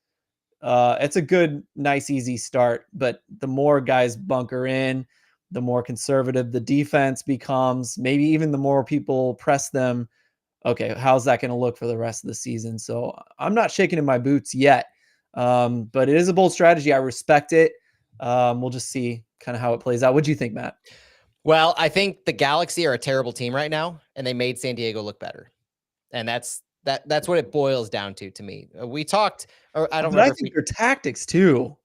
it's a good, nice, easy start. But the more guys bunker in, the more conservative the defense becomes. Maybe even the more people press them. Okay, how's that going to look for the rest of the season? So I'm not shaking in my boots yet, but it is a bold strategy. I respect it. We'll just see kind of how it plays out. What do you think, Matt? Well, I think the Galaxy are a terrible team right now, and they made San Diego look better. And that's what it boils down to me. We talked, or I don't But I remember if think their tactics too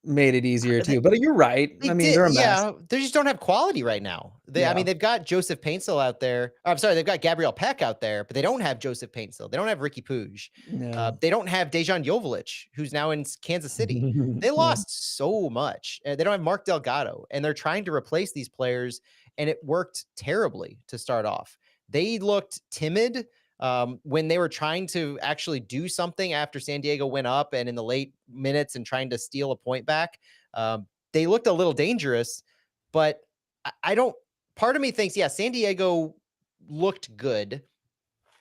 made it easier they, too. But you're right. they I mean, did, they're a mess. yeah. They just don't have quality right now. I mean, Yeah. they've got Joseph Paintsil out there. I'm sorry, they've got Gabriel Peck out there, but they don't have Joseph Paintsil. They don't have Ricky Puig. Yeah. They don't have Dejan Joveljic, who's now in Kansas City. They Yeah. lost so much. They don't have Mark Delgado, and they're trying to replace these players, and it worked terribly to start off. They looked timid when they were trying to actually do something after San Diego went up and in the late minutes and trying to steal a point back. They looked a little dangerous, but I don't. Part of me thinks, yeah, San Diego looked good,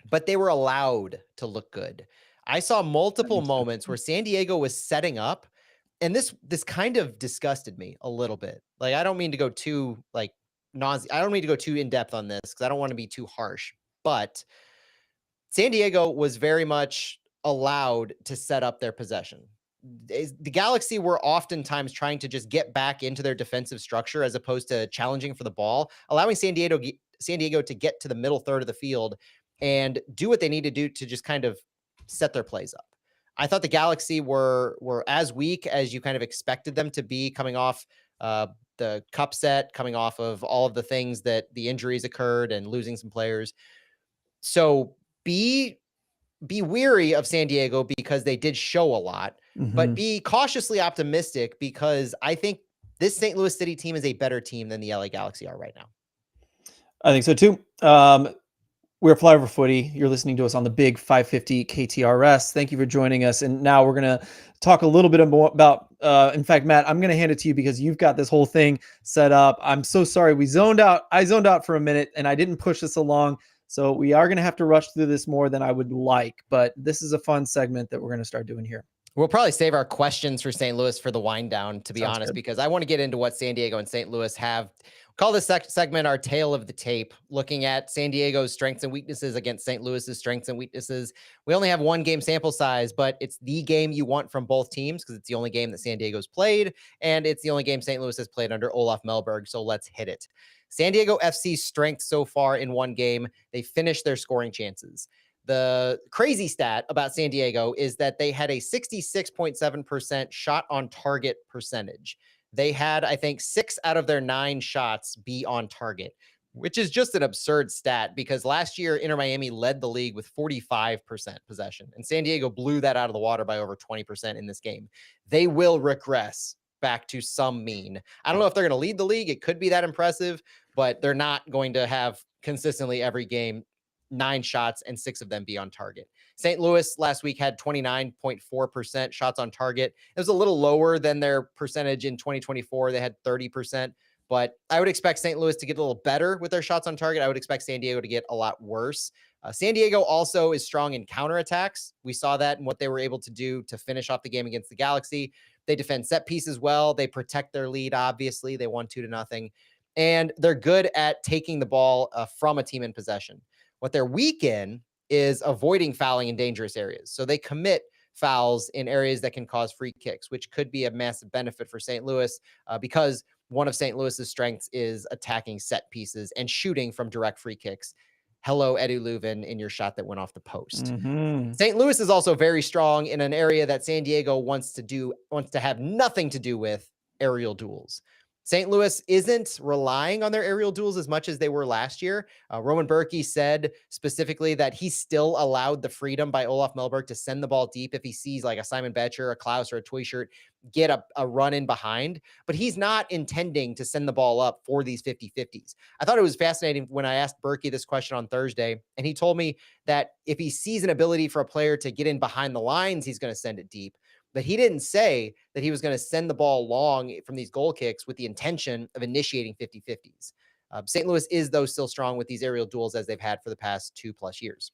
but they were allowed to look good. I saw multiple moments where San Diego was setting up, and this kind of disgusted me a little bit. Like, I don't mean to go too I don't mean to go too in depth on this because I don't want to be too harsh, but San Diego was very much allowed to set up their possession. The Galaxy were oftentimes trying to just get back into their defensive structure as opposed to challenging for the ball, allowing San Diego to get to the middle third of the field and do what they need to do to just kind of set their plays up. I thought the Galaxy were as weak as you kind of expected them to be coming off the cup set, coming off of all of the things that the injuries occurred and losing some players. So be weary of San Diego because they did show a lot, but be cautiously optimistic because I think this St. Louis City team is a better team than the LA Galaxy are right now. I think so too. We're Flyover Footy. You're listening to us on the big 550 KTRS. Thank you for joining us. And now we're going to talk a little bit more about, in fact, Matt, I'm going to hand it to you because you've got this whole thing set up. I'm so sorry. I zoned out for a minute and I didn't push this along. So we are going to have to rush through this more than I would like, but this is a fun segment that we're going to start doing here. We'll probably save our questions for St. Louis for the wind down, to be Sounds honest, good. because I want to get into what San Diego and St. Louis have. Call this segment our tale of the tape, looking at San Diego's strengths and weaknesses against St. Louis's strengths and weaknesses. We only have one game sample size, but it's the game you want from both teams because it's the only game that San Diego's played, and it's the only game St. Louis has played under Olaf Melberg, so let's hit it. San Diego FC's strength so far in one game, they finished their scoring chances. The crazy stat about San Diego is that they had a 66.7% shot on target percentage. They had, I think, 6 out of their 9 shots be on target, which is just an absurd stat because last year Inter Miami led the league with 45% possession, and San Diego blew that out of the water by over 20% in this game. They will regress back to some mean. I don't know if they're going to lead the league. It could be that impressive, but they're not going to have consistently every game 9 shots and 6 of them be on target. St. Louis last week had 29.4% shots on target. It was a little lower than their percentage in 2024. They had 30%, but I would expect St. Louis to get a little better with their shots on target. I would expect San Diego to get a lot worse. San Diego also is strong in counterattacks. We saw that in what they were able to do to finish off the game against the Galaxy. They defend set pieces well. They protect their lead, obviously. They won 2-0. And they're good at taking the ball from a team in possession. What they're weak in is avoiding fouling in dangerous areas. So they commit fouls in areas that can cause free kicks, which could be a massive benefit for St. Louis because one of St. Louis's strengths is attacking set pieces and shooting from direct free kicks. hello, Edu Leuven in your shot that went off the post. Mm-hmm. St. Louis is also very strong in an area that San Diego wants to have nothing to do with, aerial duels. St. Louis isn't relying on their aerial duels as much as they were last year. Roman Berkey said specifically that he still allowed the freedom by Olaf Melberg to send the ball deep if he sees like a Simon Betcher, a Klaus, or a Toyshirt get a run in behind, but he's not intending to send the ball up for these 50-50s. I thought it was fascinating when I asked Berkey this question on Thursday, and he told me that if he sees an ability for a player to get in behind the lines, he's going to send it deep. But he didn't say that he was going to send the ball long from these goal kicks with the intention of initiating 50-50s. St. Louis is, though, still strong with these aerial duels as they've had for the past 2+ years.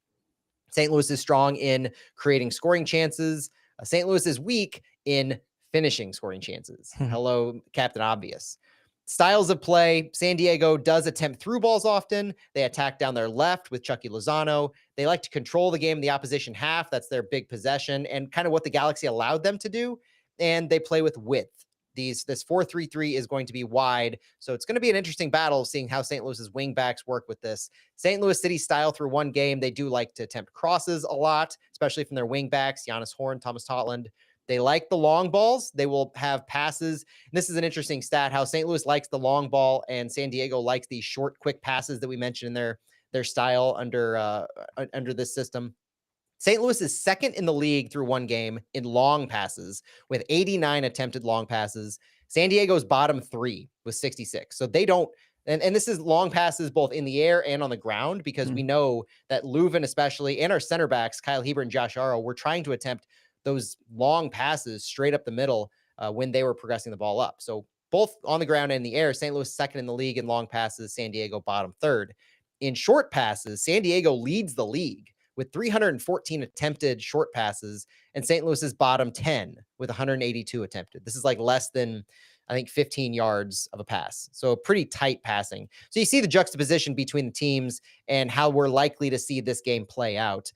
St. Louis is strong in creating scoring chances. St. Louis is weak in finishing scoring chances. Hello, Captain Obvious. Styles of play, San Diego does attempt through balls often. They attack down their left with Chucky Lozano. They like to control the game in the opposition half. That's their big possession and kind of what the Galaxy allowed them to do. And they play with width. This 4-3-3 is going to be wide. So it's going to be an interesting battle seeing how St. Louis's wing backs work with this. St. Louis City style through one game, they do like to attempt crosses a lot, especially from their wing backs, Giannis Horn, Thomas Totland. They like the long balls. They will have passes. And this is an interesting stat, how St. Louis likes the long ball and San Diego likes these short, quick passes that we mentioned in their style under this system. St. Louis is second in the league through one game in long passes with 89 attempted long passes. San Diego's bottom 3 with 66. So they don't, and this is long passes both in the air and on the ground, because we know that Leuven especially and our center backs, Kyle Hebert and Josh Aro, were trying to attempt those long passes straight up the middle when they were progressing the ball up. So both on the ground and in the air, St. Louis second in the league in long passes, San Diego bottom 3rd. In short passes, San Diego leads the league with 314 attempted short passes, and St. Louis is bottom 10 with 182 attempted. This is like less than, I think, 15 yards of a pass. So pretty tight passing. So you see the juxtaposition between the teams and how we're likely to see this game play out.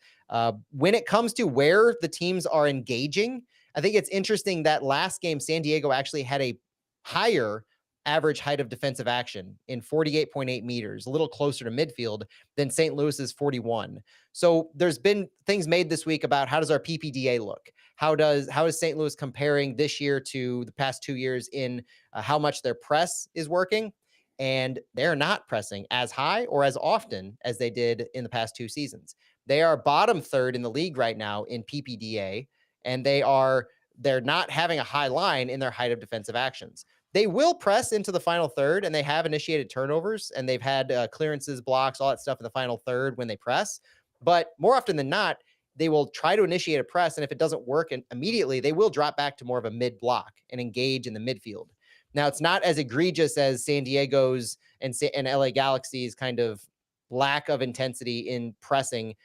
When it comes to where the teams are engaging, I think it's interesting that last game, San Diego actually had a higher average height of defensive action in 48.8 meters, a little closer to midfield than St. Louis's 41. So there's been things made this week about how does our PPDA look? How is St. Louis comparing this year to the past 2 years in how much their press is working? And they're not pressing as high or as often as they did in the past 2 seasons. They are bottom 3rd in the league right now in PPDA, and they're not having a high line in their height of defensive actions. They will press into the final third, and they have initiated turnovers, and they've had clearances, blocks, all that stuff in the final third when they press. But more often than not, they will try to initiate a press, and if it doesn't work immediately, they will drop back to more of a mid block and engage in the midfield. Now, it's not as egregious as San Diego's and LA Galaxy's kind of lack of intensity in pressing,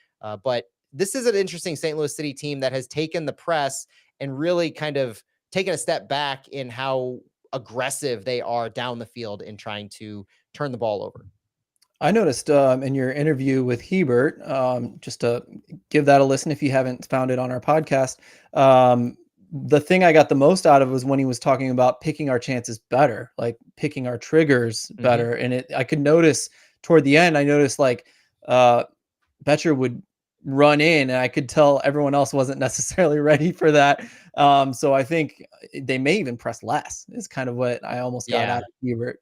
but this is an interesting St. Louis City team that has taken the press and really kind of taken a step back in how aggressive they are down the field in trying to turn the ball over. I noticed in your interview with Hebert, just to give that a listen if you haven't found it on our podcast, the thing I got the most out of was when he was talking about picking our chances better, like picking our triggers better. And I could notice toward the end, I noticed like Betcher would run in, and I could tell everyone else wasn't necessarily ready for that. So I think they may even press less is kind of what I almost got out of Hebert,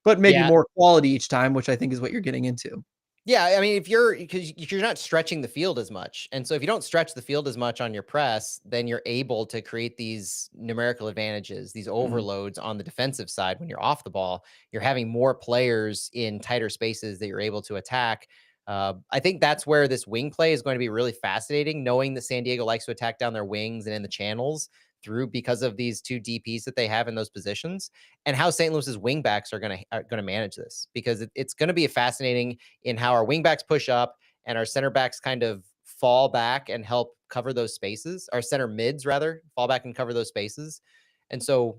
but maybe more quality each time, which I think is what you're getting into. Yeah, I mean, because you're not stretching the field as much. And so if you don't stretch the field as much on your press, then you're able to create these numerical advantages, these overloads on the defensive side. When you're off the ball, you're having more players in tighter spaces that you're able to attack. I think that's where this wing play is going to be really fascinating, knowing that San Diego likes to attack down their wings and in the channels through because of these 2 DPs that they have in those positions, and how St. Louis's wing backs are going to manage this, because it's going to be fascinating in how our wing backs push up and our center backs kind of fall back and help cover those spaces. Our center mids rather fall back and cover those spaces. And so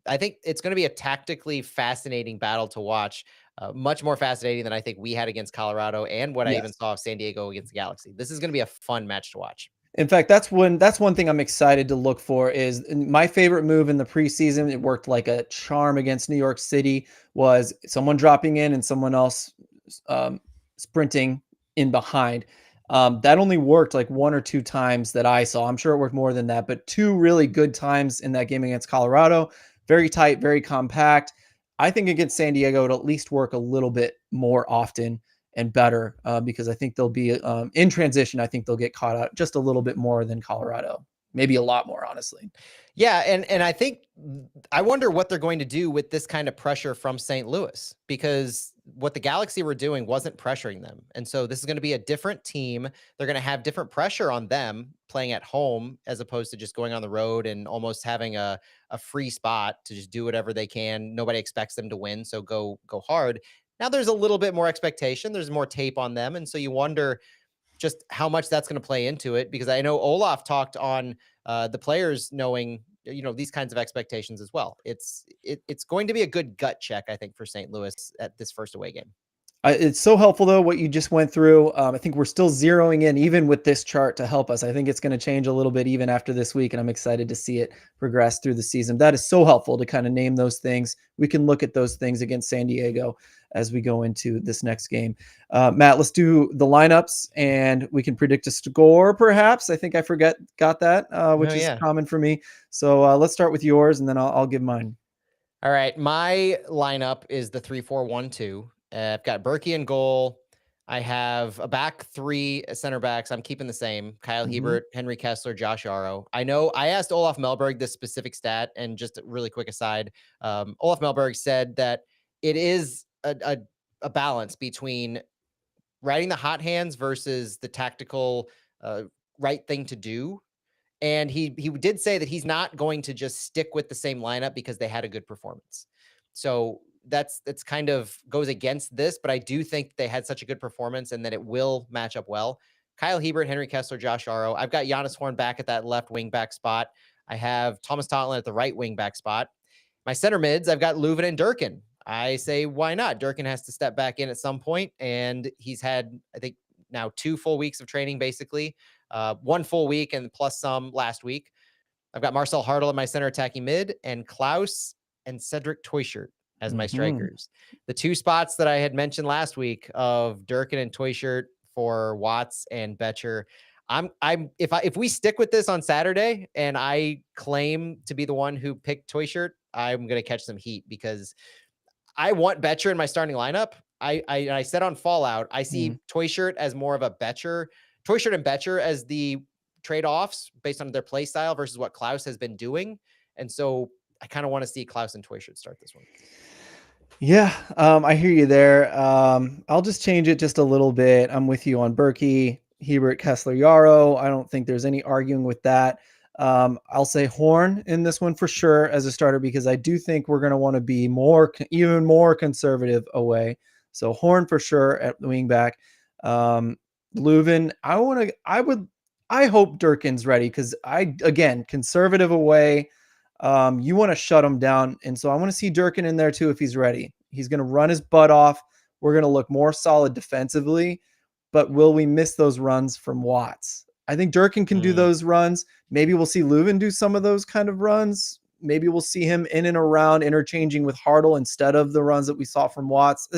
I think it's going to be a tactically fascinating battle to watch, much more fascinating than I think we had against Colorado and what I even saw of San Diego against the Galaxy. This is going to be a fun match to watch. In fact, that's one thing I'm excited to look for. Is my favorite move in the preseason. It worked like a charm against New York City. Was someone dropping in and someone else sprinting in behind. That only worked like 1 or 2 times that I saw. I'm sure it worked more than that, but 2 really good times in that game against Colorado. Very tight, very compact. I think against San Diego, it'll at least work a little bit more often and better, because I think they'll be in transition. I think they'll get caught out just a little bit more than Colorado, maybe a lot more, honestly. Yeah, and I think I wonder what they're going to do with this kind of pressure from St. Louis, because what the Galaxy were doing wasn't pressuring them. And so this is going to be a different team. They're going to have different pressure on them playing at home as opposed to just going on the road and almost having a free spot to just do whatever they can. Nobody expects them to win, so go hard. Now there's a little bit more expectation. There's more tape on them, and so you wonder just how much that's going to play into it, because I know Olaf talked on the players knowing, these kinds of expectations as well. It's going to be a good gut check, I think, for St. Louis at this first away game. It's so helpful though what you just went through. I think we're still zeroing in even with this chart to help us. I think it's going to change a little bit even after this week, and I'm excited to see it progress through the season. That is so helpful to kind of name those things. We can look at those things against San Diego as we go into this next game. Matt, let's do the lineups and we can predict a score perhaps. I think I got that, which is common for me. So let's start with yours and then I'll give mine. All right. My lineup is the 3-4-1-2. I've got Berkey in goal. I have a back three center backs. I'm keeping the same. Kyle Hiebert, Henry Kessler, Josh Yaro. I know I asked Olaf Melberg this specific stat, and just a really quick aside, Olaf Melberg said that it is a balance between riding the hot hands versus the tactical right thing to do. And he did say that he's not going to just stick with the same lineup because they had a good performance. So that's kind of goes against this, but I do think they had such a good performance and that it will match up well. Kyle Hiebert, Henry Kessler, Josh Yaro. I've got Giannis Horn back at that left wing back spot. I have Thomas Totland at the right wing back spot. My center mids, I've got Leuven and Durkin. I say, why not? Durkin has to step back in at some point, and he's had, I think, now 2 full weeks of training, basically. 1 full week and plus some last week. I've got Marcel Hartl in my center attacking mid, and Klaus and Cedric Teuchert as my strikers. The 2 spots that I had mentioned last week of Durkin and Teuchert for Watts and Betcher. If we stick with this on Saturday and I claim to be the one who picked Teuchert, I'm going to catch some heat because I want Betcher in my starting lineup. I said on Fallout, I see Teuchert as more of a Teuchert and Betcher as the trade-offs based on their play style versus what Klaus has been doing. And so I kind of want to see Klaus and Teuchert start this one. Yeah, I hear you there. I'll just change it just a little bit. I'm with you on Berkey, Hiebert, Kessler, Yaro. I don't think there's any arguing with that. I'll say Horn in this one for sure as a starter because I do think we're going to want to be even more conservative away. So Horn for sure at the wing back. Leuven, I hope Durkin's ready because again, conservative away. You want to shut him down. And so I want to see Durkin in there too if he's ready. He's going to run his butt off. We're going to look more solid defensively, but will we miss those runs from Watts? I think Durkin can do those runs. Maybe we'll see Leuven do some of those kind of runs. Maybe we'll see him in and around interchanging with Hartl instead of the runs that we saw from Watts.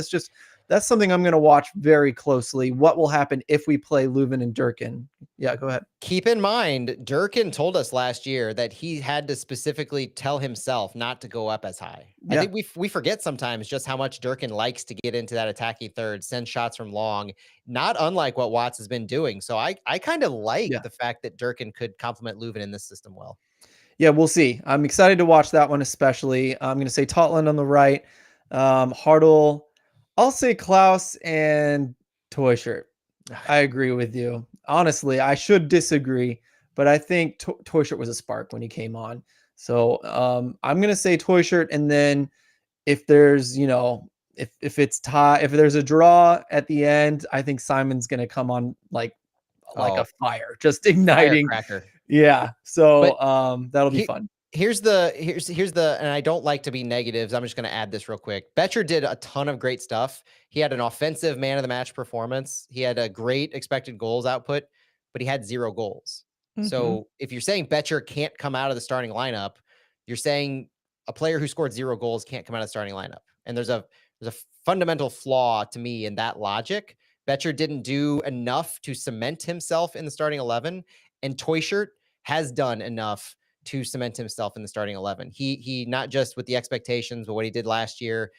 That's something I'm going to watch very closely. What will happen if we play Leuven and Durkin? Yeah, go ahead. Keep in mind, Durkin told us last year that he had to specifically tell himself not to go up as high. Yeah. I think we forget sometimes just how much Durkin likes to get into that attacking third, send shots from long, not unlike what Watts has been doing. So I kind of like the fact that Durkin could complement Leuven in this system well. Yeah, we'll see. I'm excited to watch that one especially. I'm going to say Totland on the right, Hartl. I'll say Klaus and Teuchert. I agree with you. Honestly, I should disagree, but I think Teuchert was a spark when he came on. So I'm going to say Teuchert, and then if there's, if it's tie, if there's a draw at the end, I think Simon's going to come on like a fire, just igniting. Firecracker. Yeah. So that'll be fun. Here's the, and I don't like to be negatives. I'm just going to add this real quick. Betcher did a ton of great stuff. He had an offensive man of the match performance. He had a great expected goals output, but he had 0 goals. So if you're saying Betcher can't come out of the starting lineup, you're saying a player who scored 0 goals can't come out of the starting lineup. And there's a fundamental flaw to me in that logic, Betcher didn't do enough to cement himself in the starting 11, and Teuscher has done enough to cement himself in the starting 11. He not just with the expectations, but what he did last year.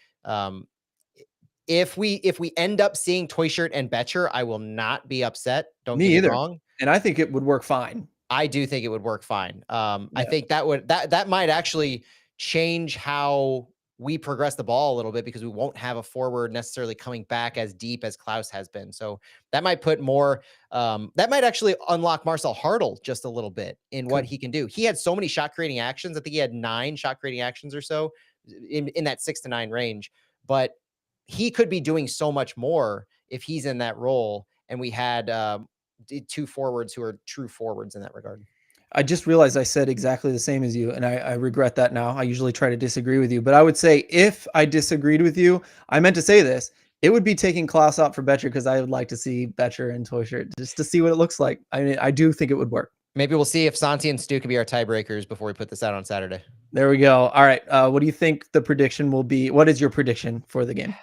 If we end up seeing Teuscher and Betcher, I will not be upset. Don't Me get me either. wrong. And I think it would work fine. I do think it would work fine. I Yeah. think that might actually change how we progress the ball a little bit, because we won't have a forward necessarily coming back as deep as Klaus has been. So that might put more, that might actually unlock Marcel Hartl just a little bit in what he can do. He had so many shot creating actions. I think he had 9 shot creating actions or so in that 6 to 9 range, but he could be doing so much more if he's in that role. And we had 2 forwards who are true forwards in that regard. I just realized I said exactly the same as you, and I regret that now. I usually try to disagree with you, but I would say if I disagreed with you, I meant to say this, it would be taking Klaus out for Betcher, because I would like to see Betcher and Teuscher just to see what it looks like. I mean, I do think it would work. Maybe we'll see if Santi and Stu can be our tiebreakers before we put this out on Saturday. There we go. All right. What do you think the prediction will be? What is your prediction for the game?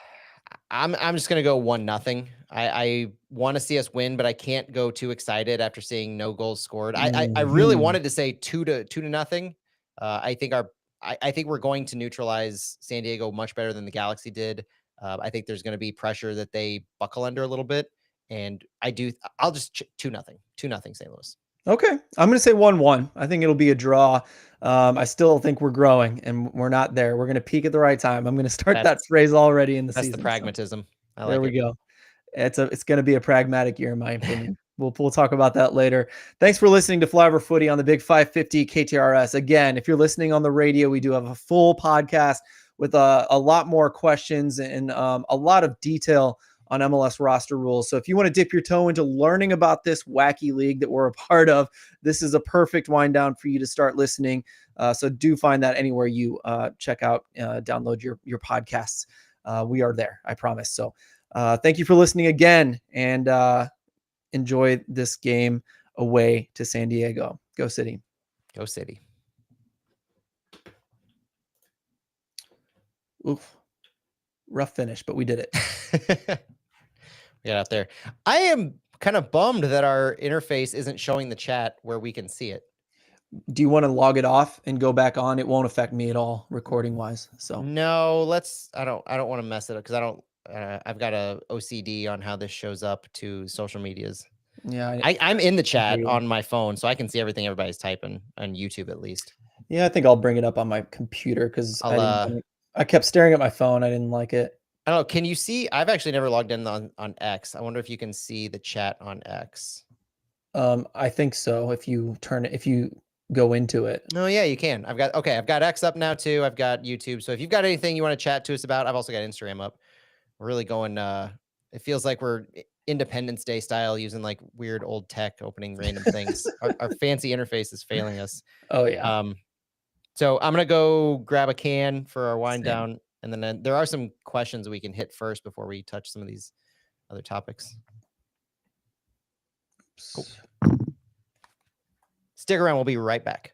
I'm just gonna go 1-0. I want to see us win, but I can't go too excited after seeing no goals scored. I really wanted to say 2-0. I think we're going to neutralize San Diego much better than the Galaxy did. I think there's going to be pressure that they buckle under a little bit, and I'll just 2-0, 2-0 St. Louis. Okay, I'm going to say 1-1. I think it'll be a draw. I still think we're growing, and we're not there. We're going to peak at the right time. I'm going to start that phrase already in the season. That's the pragmatism. So there we go. It's going to be a pragmatic year, in my opinion. We'll talk about that later. Thanks for listening to Flyover Footy on the Big 550 KTRS. Again, if you're listening on the radio, we do have a full podcast with a lot more questions and a lot of detail on MLS roster rules. So if you want to dip your toe into learning about this wacky league that we're a part of, this is a perfect wind down for you to start listening. So do find that anywhere you check out, download your podcasts. We are there, I promise. So thank you for listening again, and enjoy this game away to San Diego. Go City. Go City. Oof. Rough finish, but we did it. We got out there. I am kind of bummed that our interface isn't showing the chat where we can see it. Do you want to log it off and go back on? It won't affect me at all recording wise. So no, I don't want to mess it up, because I've got a OCD on how this shows up to social medias. Yeah, I'm in the chat on my phone, so I can see everything everybody's typing on YouTube at least. Yeah, I think I'll bring it up on my computer, because I kept staring at my phone. I didn't like it. I don't know. Can you see? I've actually never logged in on X. I wonder if you can see the chat on X. I think so. If you go into it. No, yeah, you can. I've got X up now too. I've got YouTube. So if you've got anything you want to chat to us about, I've also got Instagram up. We're really going. It feels like we're Independence Day style, using like weird old tech, opening random things. Our fancy interface is failing us. Oh yeah. So I'm gonna go grab a can for our wind down. And then there are some questions we can hit first before we touch some of these other topics. Cool. Stick around. We'll be right back.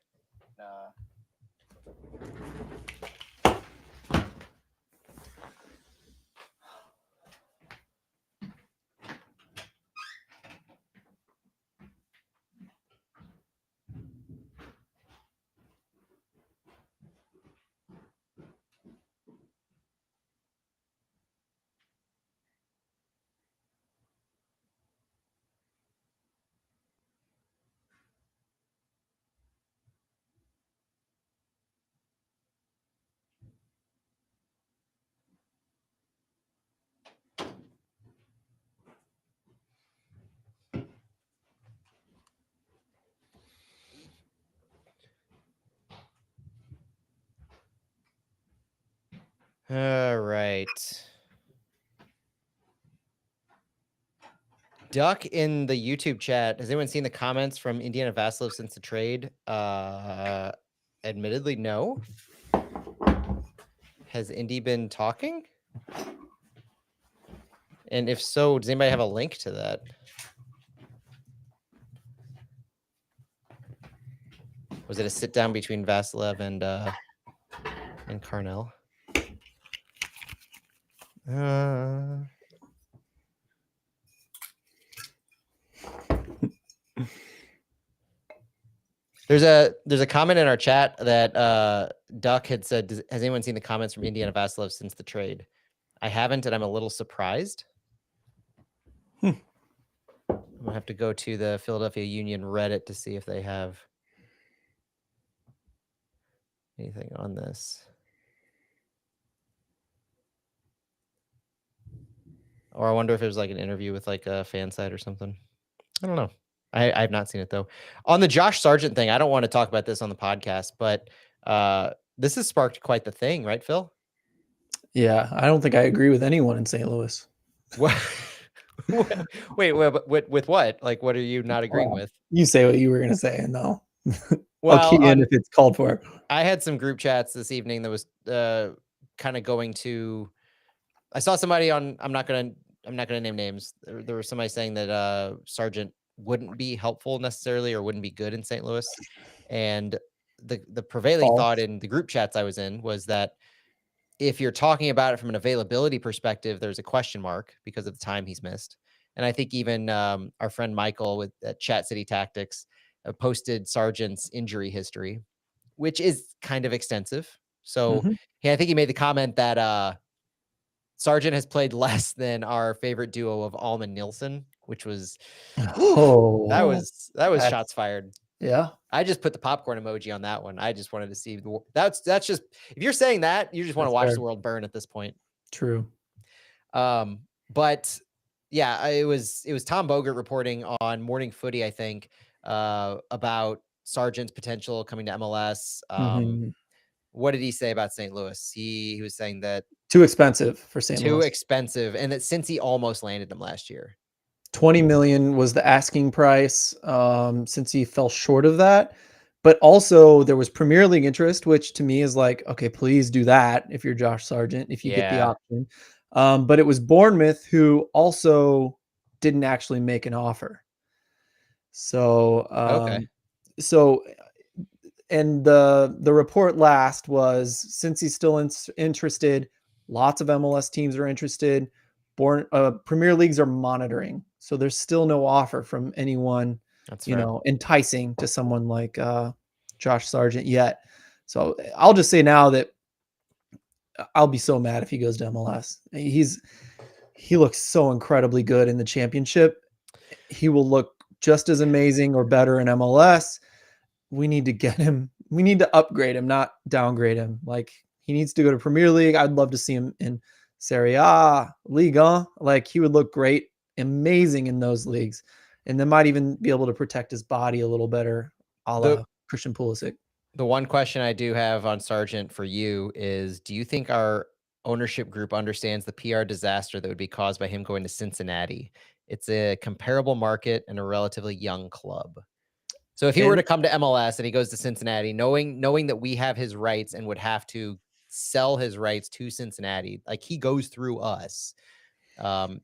All right. Duck in the YouTube chat. Has anyone seen the comments from Indiana Vasilov since the trade? Admittedly, no. Has Indy been talking? And if so, does anybody have a link to that? Was it a sit down between Vasilov and Carnell? There's a comment in our chat that Duck had said, has anyone seen the comments from Indiana Vasiliev since the trade? I haven't, and I'm a little surprised. I'm gonna have to go to the Philadelphia Union Reddit to see if they have anything on this. Or I wonder if it was like an interview with like a fan site or something. I don't know. I have not seen it though. On the Josh Sargent thing, I don't want to talk about this on the podcast, but this has sparked quite the thing, right, Phil? Yeah, I don't think I agree with anyone in St. Louis. What? Wait, with what? Like, what are you not agreeing with? You say what you were going to say, and I'll Well, key in if it's called for. I had some group chats this evening that was kind of going to. I saw somebody on. I'm not gonna name names. There was somebody saying that Sargent wouldn't be helpful necessarily or wouldn't be good in St. Louis, and the prevailing thought in the group chats I was in was that if you're talking about it from an availability perspective, there's a question mark because of the time he's missed. And I think even our friend Michael with Chat City Tactics posted Sargent's injury history, which is kind of extensive. So I think he made the comment that Sargent has played less than our favorite duo of Allman Nielsen, which was that was shots fired. Yeah. I just put the popcorn emoji on that one. I just wanted to see that's just if you're saying that, you just want to watch the world burn at this point. True. But yeah, it was Tom Bogert reporting on Morning Footy, I think, about Sargent's potential coming to MLS. What did he say about St. Louis? He was saying that too expensive for St. Louis. Too expensive, and that since he almost landed them last year. 20 million was the asking price since he fell short of that. But also there was Premier League interest, which to me is like, okay, please do that if you're Josh Sargent, if you get the option. But it was Bournemouth who also didn't actually make an offer. So, and the report last was since he's still interested, lots of MLS teams are interested. Premier Leagues are monitoring. So there's still no offer from anyone, enticing to someone like Josh Sargent yet. So I'll just say now that I'll be so mad if he goes to MLS. He looks so incredibly good in the championship. He will look just as amazing or better in MLS. We need to get him. We need to upgrade him, not downgrade him. Like he needs to go to Premier League. I'd love to see him in Serie A, Liga. Like he would look great, amazing in those leagues, and then might even be able to protect his body a little better, a la Christian Pulisic. The one question I do have on Sargent for you is, do you think our ownership group understands the PR disaster that would be caused by him going to Cincinnati? It's a comparable market and a relatively young club. So if he were to come to MLS and he goes to Cincinnati, knowing that we have his rights and would have to sell his rights to Cincinnati, like he goes through us. Do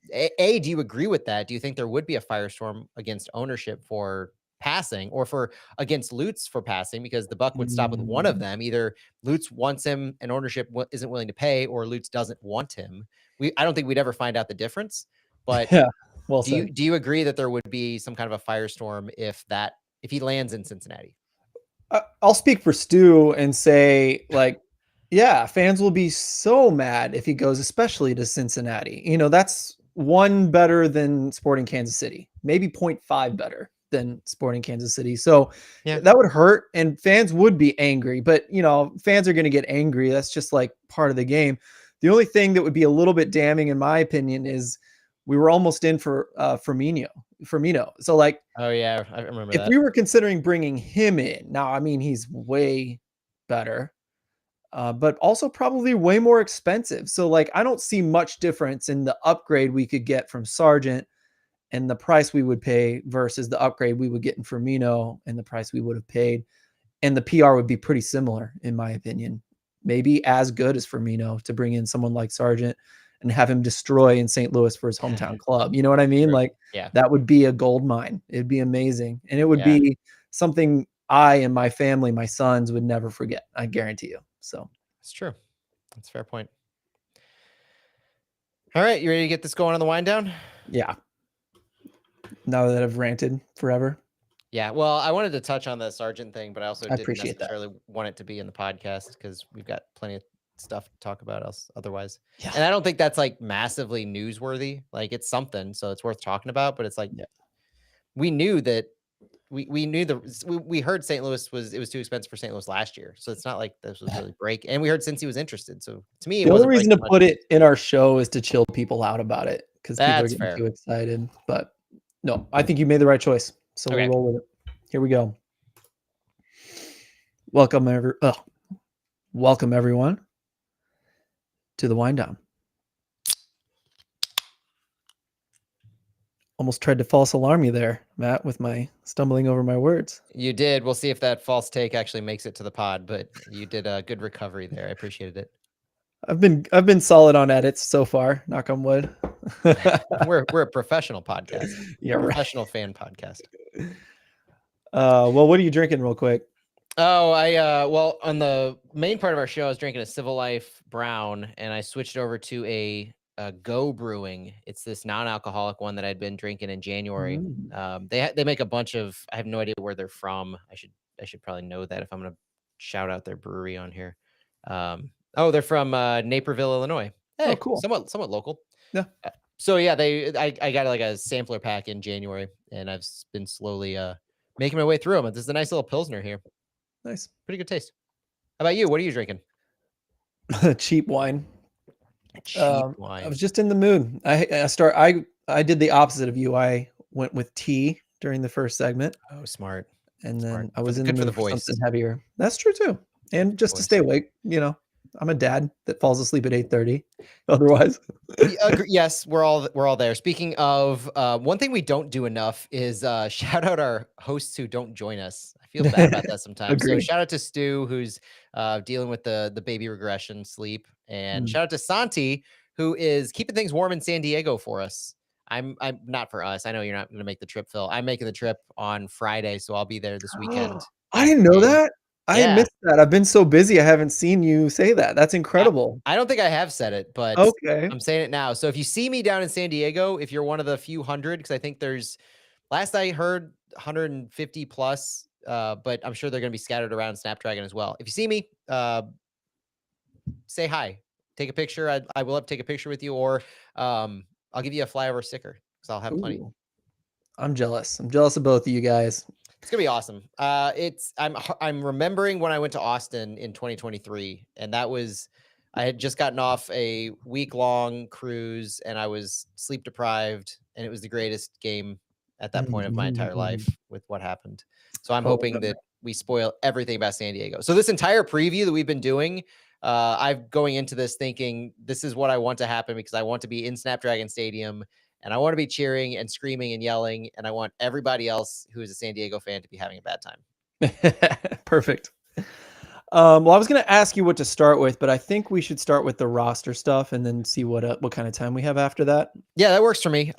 you agree with that? Do you think there would be a firestorm against ownership for passing or against Lutz for passing, because the buck would stop with one of them? Either Lutz wants him and ownership isn't willing to pay, or Lutz doesn't want him. I don't think we'd ever find out the difference, but yeah. Do you agree that there would be some kind of a firestorm if he lands in Cincinnati? I'll speak for Stu and say, like, yeah, fans will be so mad if he goes, especially to Cincinnati. That's one better than Sporting Kansas City, maybe 0.5 better than Sporting Kansas City. So that would hurt, and fans would be angry. But, fans are going to get angry. That's just like part of the game. The only thing that would be a little bit damning, in my opinion, is we were almost in for Firmino. So like, oh yeah, I remember if we were considering bringing him in now, I mean, he's way better, but also probably way more expensive. So like, I don't see much difference in the upgrade we could get from Sargent and the price we would pay versus the upgrade we would get in Firmino and the price we would have paid. And the PR would be pretty similar, in my opinion, maybe as good as Firmino, to bring in someone like Sargent and have him destroy in St. Louis for his hometown club. You know what I mean? Like, that would be a gold mine. It'd be amazing. And it would be something I and my family, my sons, would never forget. I guarantee you. So it's true. That's a fair point. All right. You ready to get this going on the wind down? Yeah. Now that I've ranted forever. Yeah, well, I wanted to touch on the Sargent thing, but I also I didn't appreciate that. necessarily want it to be in the podcast because we've got plenty of stuff to talk about else otherwise. Yeah. And I don't think that's like massively newsworthy. Like it's something, so it's worth talking about. But it's like Yeah. we knew that we knew we heard St. Louis was too expensive for St. Louis last year, so it's not like this was really break. And we heard since he was interested, so to me, it The only wasn't reason breaking to much. put it in our show is to chill people out about it because people are That's getting fair. too excited. But no, I think you made the right choice. So Okay. we'll roll with it. Here we go. Welcome everyone to the wind down. Almost tried to false alarm you there, Matt, with my stumbling over my words. You did. We'll see if that false take actually makes it to the pod, but you did a good recovery there. I appreciated it. I've been solid on edits so far, knock on wood. We're a professional podcast. Yeah, right. Professional fan podcast. Well, what are you drinking real quick? Oh, well, on the main part of our show, I was drinking a Civil Life Brown, and I switched over to a Go Brewing. It's this non-alcoholic one that I'd been drinking in January. They make a bunch of. I have no idea where they're from. I should probably know that if I'm gonna shout out their brewery on here. They're from Naperville, Illinois. Hey, cool. Somewhat local. Yeah. So yeah, I got like a sampler pack in January, and I've been slowly making my way through them. This is a nice little Pilsner here. Nice. Pretty good taste. How about you? What are you drinking? Cheap wine. Wine. I was just in the mood. I did the opposite of you. I went with tea during the first segment. Oh, smart. And then Smart. I was in Good the for mood the for voice. something heavier. That's true too. And just to Voice. stay awake, I'm a dad that falls asleep at 8:30. Otherwise, yes, we're all there. Speaking of, one thing we don't do enough is shout out our hosts who don't join us. I feel bad about that sometimes. So Agreed. shout out to Stu, who's dealing with the baby regression sleep, and shout out to Santi, who is keeping things warm in San Diego for us. I'm not for us. I know you're not going to make the trip, Phil. I'm making the trip on Friday, so I'll be there this weekend. I didn't know that. Yeah. I missed that. I've been so busy. I haven't seen you say that. That's incredible. I don't think I have said it, but Okay. I'm saying it now. So if you see me down in San Diego, if you're one of the few hundred, because I think there's, last I heard, 150 plus, but I'm sure they're going to be scattered around Snapdragon as well. If you see me, say hi, take a picture. I will have to take a picture with you, or I'll give you a flyover sticker because I'll have plenty. Ooh. I'm jealous. I'm jealous of both of you guys. It's gonna be awesome. I'm remembering when I went to Austin in 2023, and I had just gotten off a week-long cruise, and I was sleep deprived, and it was the greatest game at that point of my entire life with what happened. So I'm hoping that we spoil everything about San Diego. So this entire preview that we've been doing, I'm going into this thinking this is what I want to happen because I want to be in Snapdragon Stadium. And I want to be cheering and screaming and yelling. And I want everybody else who is a San Diego fan to be having a bad time. Perfect. Well, I was going to ask you what to start with, but I think we should start with the roster stuff and then see what kind of time we have after that. Yeah, that works for me.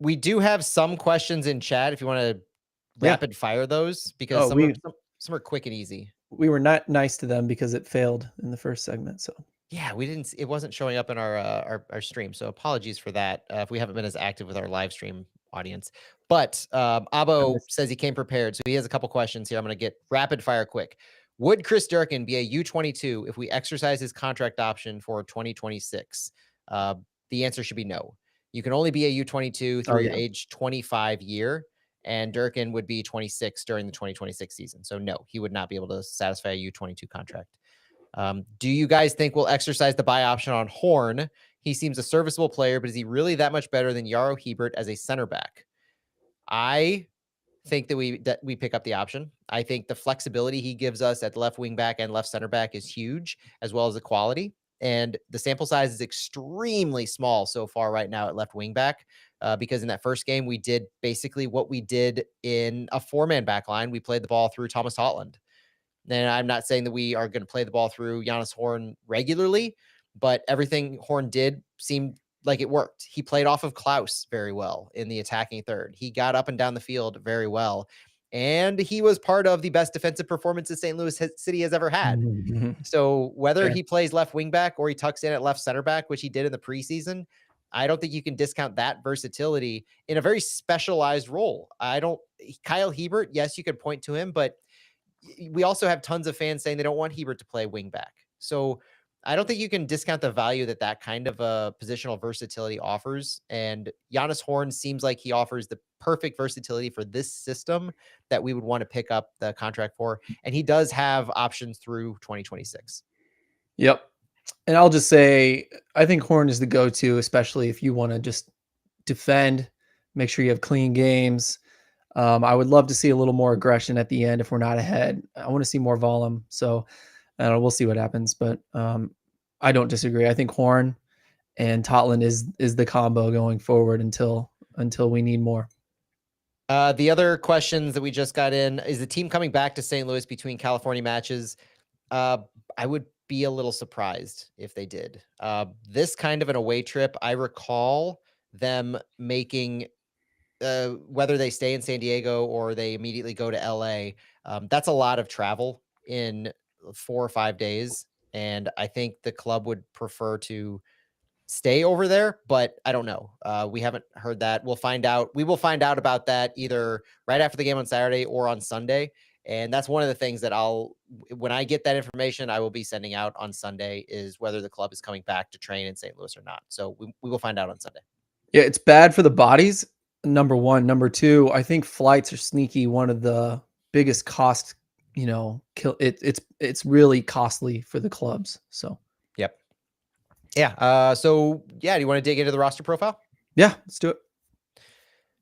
We do have some questions in chat if you want to rapid fire those, because some are quick and easy. We were not nice to them because it failed in the first segment. So yeah, it wasn't showing up in our stream. So apologies for that. If we haven't been as active with our live stream audience, but Abo says he came prepared. So he has a couple questions here. I'm going to get rapid fire quick. Would Chris Durkin be a U22 if we exercise his contract option for 2026? The answer should be no. You can only be a U22 through your age 25 year, and Durkin would be 26 during the 2026 season. So no, he would not be able to satisfy a U22 contract. Do you guys think we'll exercise the buy option on Horn? He seems a serviceable player, but is he really that much better than Yaro Hebert as a center back? I think that we pick up the option. I think the flexibility he gives us at left wing back and left center back is huge, as well as the quality. And the sample size is extremely small so far right now at left wing back, because in that first game, we did basically what we did in a 4-man back line. We played the ball through Thomas Holland. And I'm not saying that we are going to play the ball through Giannis Horn regularly, but everything Horn did seemed like it worked. He played off of Klaus very well in the attacking third. He got up and down the field very well. And he was part of the best defensive performances St. Louis City has ever had. So whether he plays left wing back or he tucks in at left center back, which he did in the preseason, I don't think you can discount that versatility in a very specialized role. Kyle Hiebert, yes, you could point to him, but we also have tons of fans saying they don't want Hiebert to play wing back. So I don't think you can discount the value that that kind of a positional versatility offers. And Giannis Horn seems like he offers the perfect versatility for this system that we would want to pick up the contract for. And he does have options through 2026. Yep. And I'll just say, I think Horn is the go-to, especially if you want to just defend, make sure you have clean games. I would love to see a little more aggression at the end if we're not ahead. I want to see more volume. So I don't know, we'll see what happens, but I don't disagree. I think Horn and Totland is the combo going forward until we need more. The other questions that we just got in, is the team coming back to St. Louis between California matches? I would be a little surprised if they did. This kind of an away trip, I recall them making, whether they stay in San Diego or they immediately go to LA, that's a lot of travel in 4 or 5 days. And I think the club would prefer to stay over there, but I don't know. We haven't heard that. We'll find out. We will find out about that either right after the game on Saturday or on Sunday. And that's one of the things that when I get that information, I will be sending out on Sunday, is whether the club is coming back to train in St. Louis or not. So we will find out on Sunday. Yeah, it's bad for the bodies. Number one. Number two, I think flights are sneaky one of the biggest cost, it's really costly for the clubs. So yep. Yeah. So yeah, do you want to dig into the roster profile? Yeah, let's do it.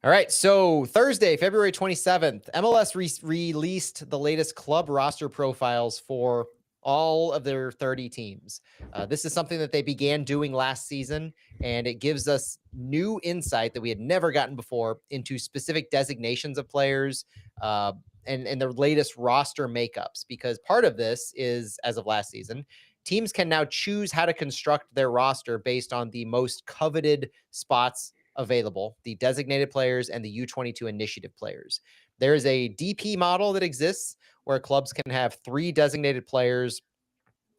All right. So Thursday, February 27th, MLS released the latest club roster profiles for all of their 30 teams. This is something that they began doing last season, and it gives us new insight that we had never gotten before into specific designations of players and their latest roster makeups. Because part of this is, as of last season, teams can now choose how to construct their roster based on the most coveted spots available, the designated players and the U22 initiative players. There is a DP model that exists where clubs can have 3 designated players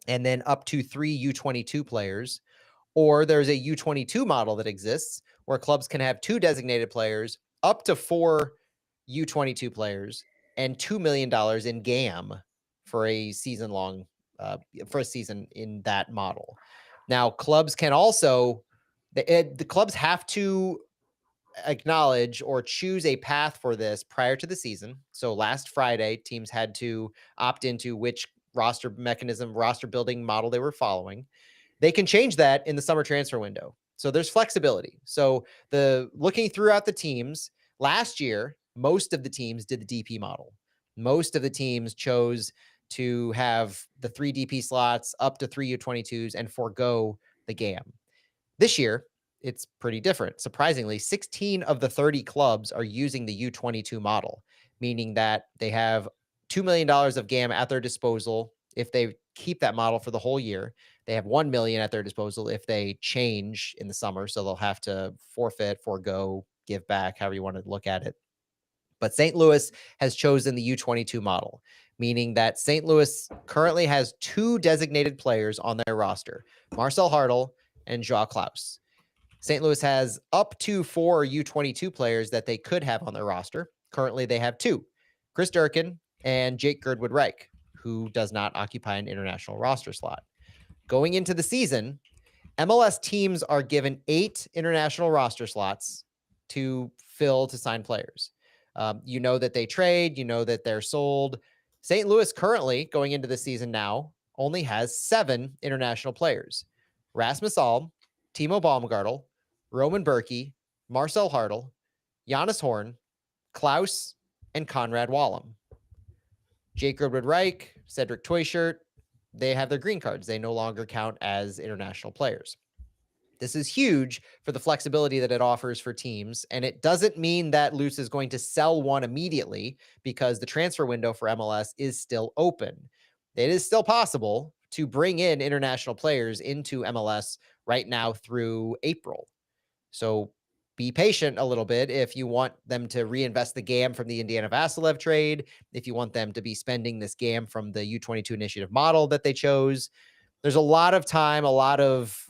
and then up to 3 U22 players. Or there's a U22 model that exists where clubs can have 2 designated players, up to 4 U22 players, and $2 million in GAM for a season in that model. Now, clubs can also, the clubs have to acknowledge or choose a path for this prior to the season. So last Friday, teams had to opt into which roster building model they were following. They can change that in the summer transfer window. So there's flexibility. So looking throughout the teams, last year, most of the teams did the DP model. Most of the teams chose to have the 3 DP slots, up to 3 U22s, and forego the GAM. This year, it's pretty different. Surprisingly, 16 of the 30 clubs are using the U22 model, meaning that they have $2 million of GAM at their disposal if they keep that model for the whole year. They have $1 million at their disposal if they change in the summer. So they'll have to forego, give back, however you want to look at it. But St. Louis has chosen the U22 model, meaning that St. Louis currently has 2 designated players on their roster, Marcel Hartl and Joao Klaus. St. Louis has up to 4 U22 players that they could have on their roster. Currently, they have 2, Chris Durkin and Jake Girdwood Reich, who does not occupy an international roster slot. Going into the season, MLS teams are given 8 international roster slots to fill to sign players. You know that they trade, you know that they're sold. St. Louis currently, going into the season now, only has 7 international players: Rasmus Alm, Timo Baumgartel, Roman Berkey, Marcel Hartl, Giannis Horn, Klaus, and Conrad Wallem. Jake Girdwood Reich, Cedric Toyshirt, they have their green cards. They no longer count as international players. This is huge for the flexibility that it offers for teams. And it doesn't mean that Lutz is going to sell one immediately, because the transfer window for MLS is still open. It is still possible to bring in international players into MLS right now through April. So be patient a little bit if you want them to reinvest the GAM from the Indiana Vassilev trade, if you want them to be spending this GAM from the U22 initiative model that they chose. There's a lot of time, a lot of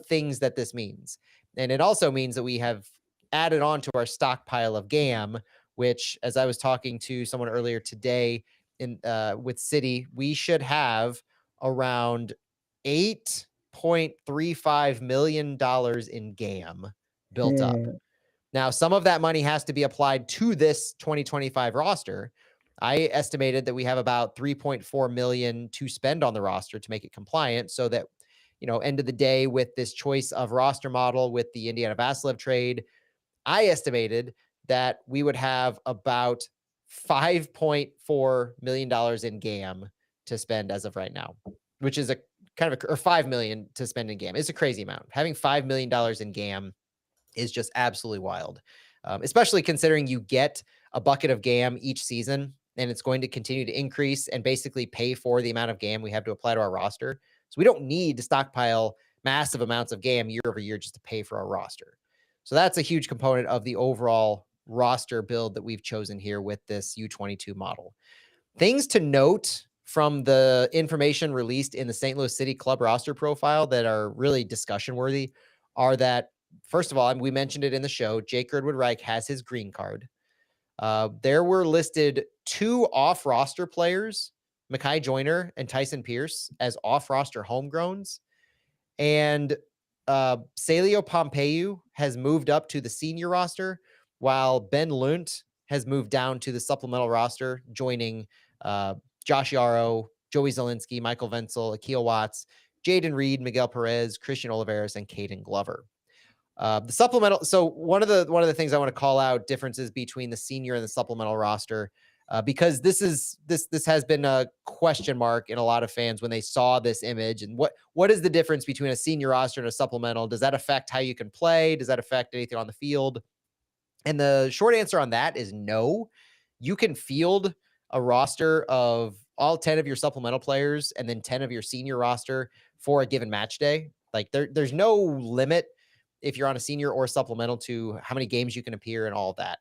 things that this means. And it also means that we have added on to our stockpile of GAM, which, as I was talking to someone earlier today in with City, we should have around $8.35 million in GAM built up. Now, some of that money has to be applied to this 2025 roster. I estimated that we have about 3.4 million to spend on the roster to make it compliant so that, end of the day with this choice of roster model with the Indiana Vassilev trade, I estimated that we would have about $5.4 million in GAM to spend as of right now, which is a kind of or 5 million to spend in GAM. It's a crazy amount. Having $5 million in GAM is just absolutely wild, especially considering you get a bucket of GAM each season and it's going to continue to increase and basically pay for the amount of GAM we have to apply to our roster. So we don't need to stockpile massive amounts of GAM year over year just to pay for our roster. So that's a huge component of the overall roster build that we've chosen here with this U22 model. Things to note from the information released in the St. Louis City Club roster profile that are really discussion worthy are that, first of all, we mentioned it in the show, Jake Girdwood-Reich has his green card. There were listed 2 off-roster players, Mekhi Joyner and Tyson Pierce, as off-roster homegrowns. And Celio Pompeu has moved up to the senior roster, while Ben Lunt has moved down to the supplemental roster, joining Josh Yarrow, Joey Zielinski, Michael Venzel, Akil Watts, Jaden Reed, Miguel Perez, Christian Oliveras, and Caden Glover. The supplemental. So one of the things I want to call out differences between the senior and the supplemental roster, because this has been a question mark in a lot of fans when they saw this image. And what is the difference between a senior roster and a supplemental? Does that affect how you can play? Does that affect anything on the field? And the short answer on that is no. You can field a roster of all 10 of your supplemental players and then 10 of your senior roster for a given match day. Like there's no limit if you're on a senior or a supplemental to how many games you can appear and all of that.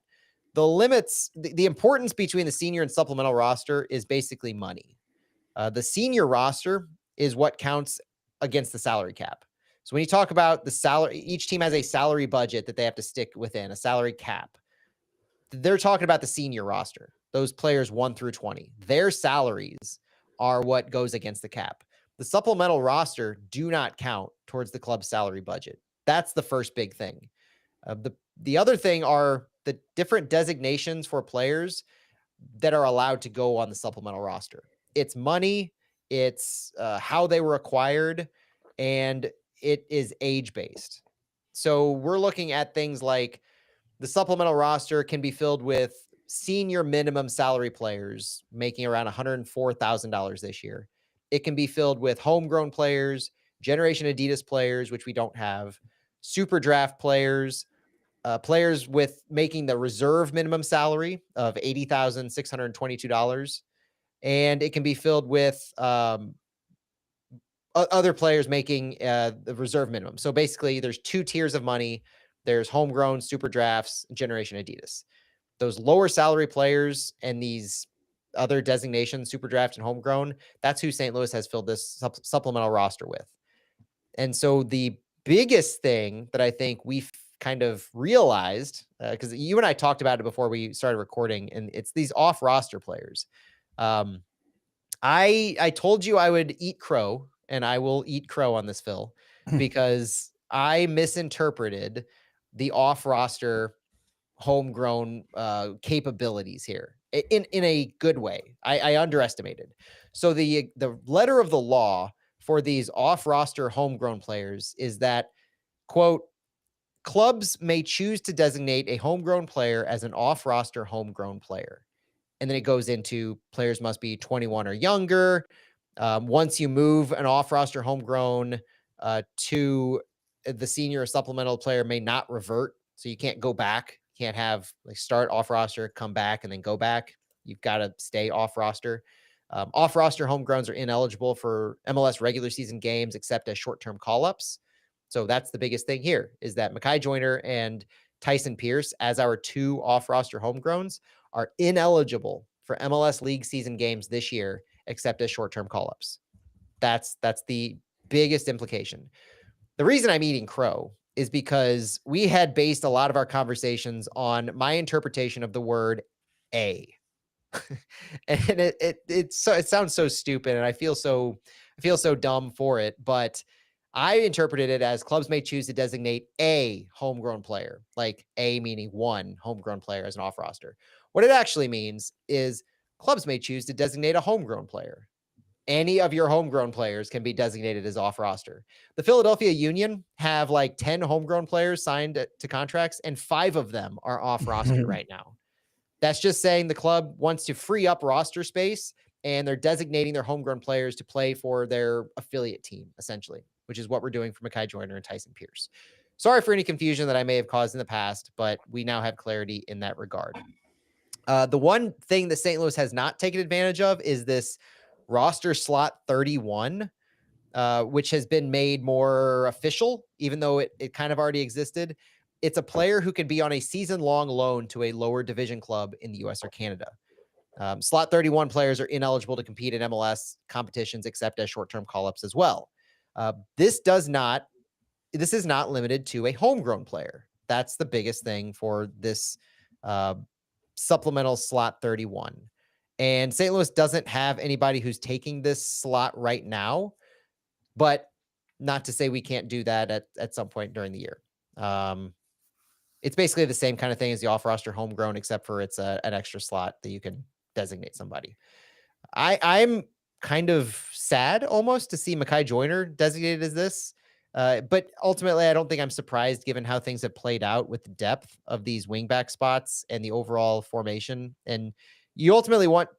The limits, the importance between the senior and supplemental roster is basically money. The senior roster is what counts against the salary cap. So when you talk about the salary, each team has a salary budget that they have to stick within, a salary cap. They're talking about the senior roster, those players 1 through 20. Their salaries are what goes against the cap. The supplemental roster do not count towards the club's salary budget. That's the first big thing. The other thing are the different designations for players that are allowed to go on the supplemental roster. It's money, it's how they were acquired, and it is age-based. So we're looking at things like the supplemental roster can be filled with senior minimum salary players making around $104,000 this year. It can be filled with homegrown players, Generation Adidas players, which we don't have, super draft players, players with making the reserve minimum salary of $80,622. And it can be filled with other players making the reserve minimum. So basically there's 2 tiers of money. There's homegrown, super drafts, Generation Adidas. Those lower salary players and these other designations, super draft and homegrown, that's who St. Louis has filled this supplemental roster with. And so the biggest thing that I think we've kind of realized, because you and I talked about it before we started recording, and it's these off roster players. I told you I would eat crow, and I will eat crow on this, Phil, because I misinterpreted the off roster homegrown capabilities here in a good way. I underestimated. So the letter of the law for these off roster homegrown players is that, quote, clubs may choose to designate a homegrown player as an off roster homegrown player. And then it goes into players must be 21 or younger. Once you move an off roster homegrown to the senior or supplemental player may not revert. So you can't go back. Can't have like start off roster, come back, and then go back. You've got to stay off roster. Off roster homegrowns are ineligible for MLS regular season games except as short term call ups. So that's the biggest thing here is that Mekhi Joyner and Tyson Pierce, as our 2 off roster homegrowns, are ineligible for MLS league season games this year except as short term call ups. That's the biggest implication. The reason I'm eating crow is because we had based a lot of our conversations on my interpretation of the word A. And it sounds so stupid, and I feel so dumb for it, but I interpreted it as clubs may choose to designate a homegrown player, like A meaning one homegrown player as an off roster. What it actually means is clubs may choose to designate a homegrown player. Any of your homegrown players can be designated as off roster. The Philadelphia Union have like 10 homegrown players signed to contracts, and 5 of them are off roster right now. That's just saying the club wants to free up roster space, and they're designating their homegrown players to play for their affiliate team, essentially, which is what we're doing for Mekhi Joyner and Tyson Pierce. Sorry for any confusion that I may have caused in the past, but we now have clarity in that regard. The one thing that St. Louis has not taken advantage of is this roster slot 31, which has been made more official, even though it kind of already existed. It's a player who can be on a season-long loan to a lower division club in the U.S. or Canada. Slot 31 players are ineligible to compete in MLS competitions except as short-term call-ups as well. This is not limited to a homegrown player. That's the biggest thing for this supplemental slot 31. And St. Louis doesn't have anybody who's taking this slot right now, but not to say we can't do that at some point during the year. It's basically the same kind of thing as the off-roster homegrown, except for it's an extra slot that you can designate somebody. I'm kind of sad almost to see Mekhi Joyner designated as this. But ultimately, I don't think I'm surprised given how things have played out with the depth of these wingback spots and the overall formation. And you ultimately want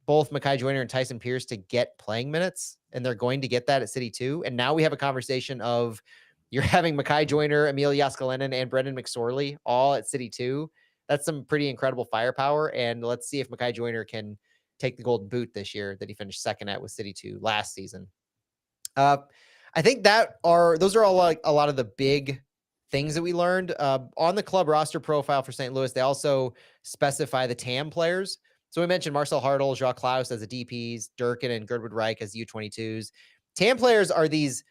both Mekhi Joyner and Tyson Pierce to get playing minutes, and they're going to get that at City 2. And now we have a conversation of you're having Mekhi Joyner, Emil Jääskeläinen, and Brendan McSorley all at City 2. That's some pretty incredible firepower. And let's see if Mekhi Joyner can take the golden boot this year that he finished second at with City 2 last season. I think those are all like a lot of the big things that we learned. On the club roster profile for St. Louis, they also specify the TAM players. So we mentioned Marcel Hartl, Jacques Klaus as the DPs, Durkin and Girdwood Reich as U22s. TAM players are these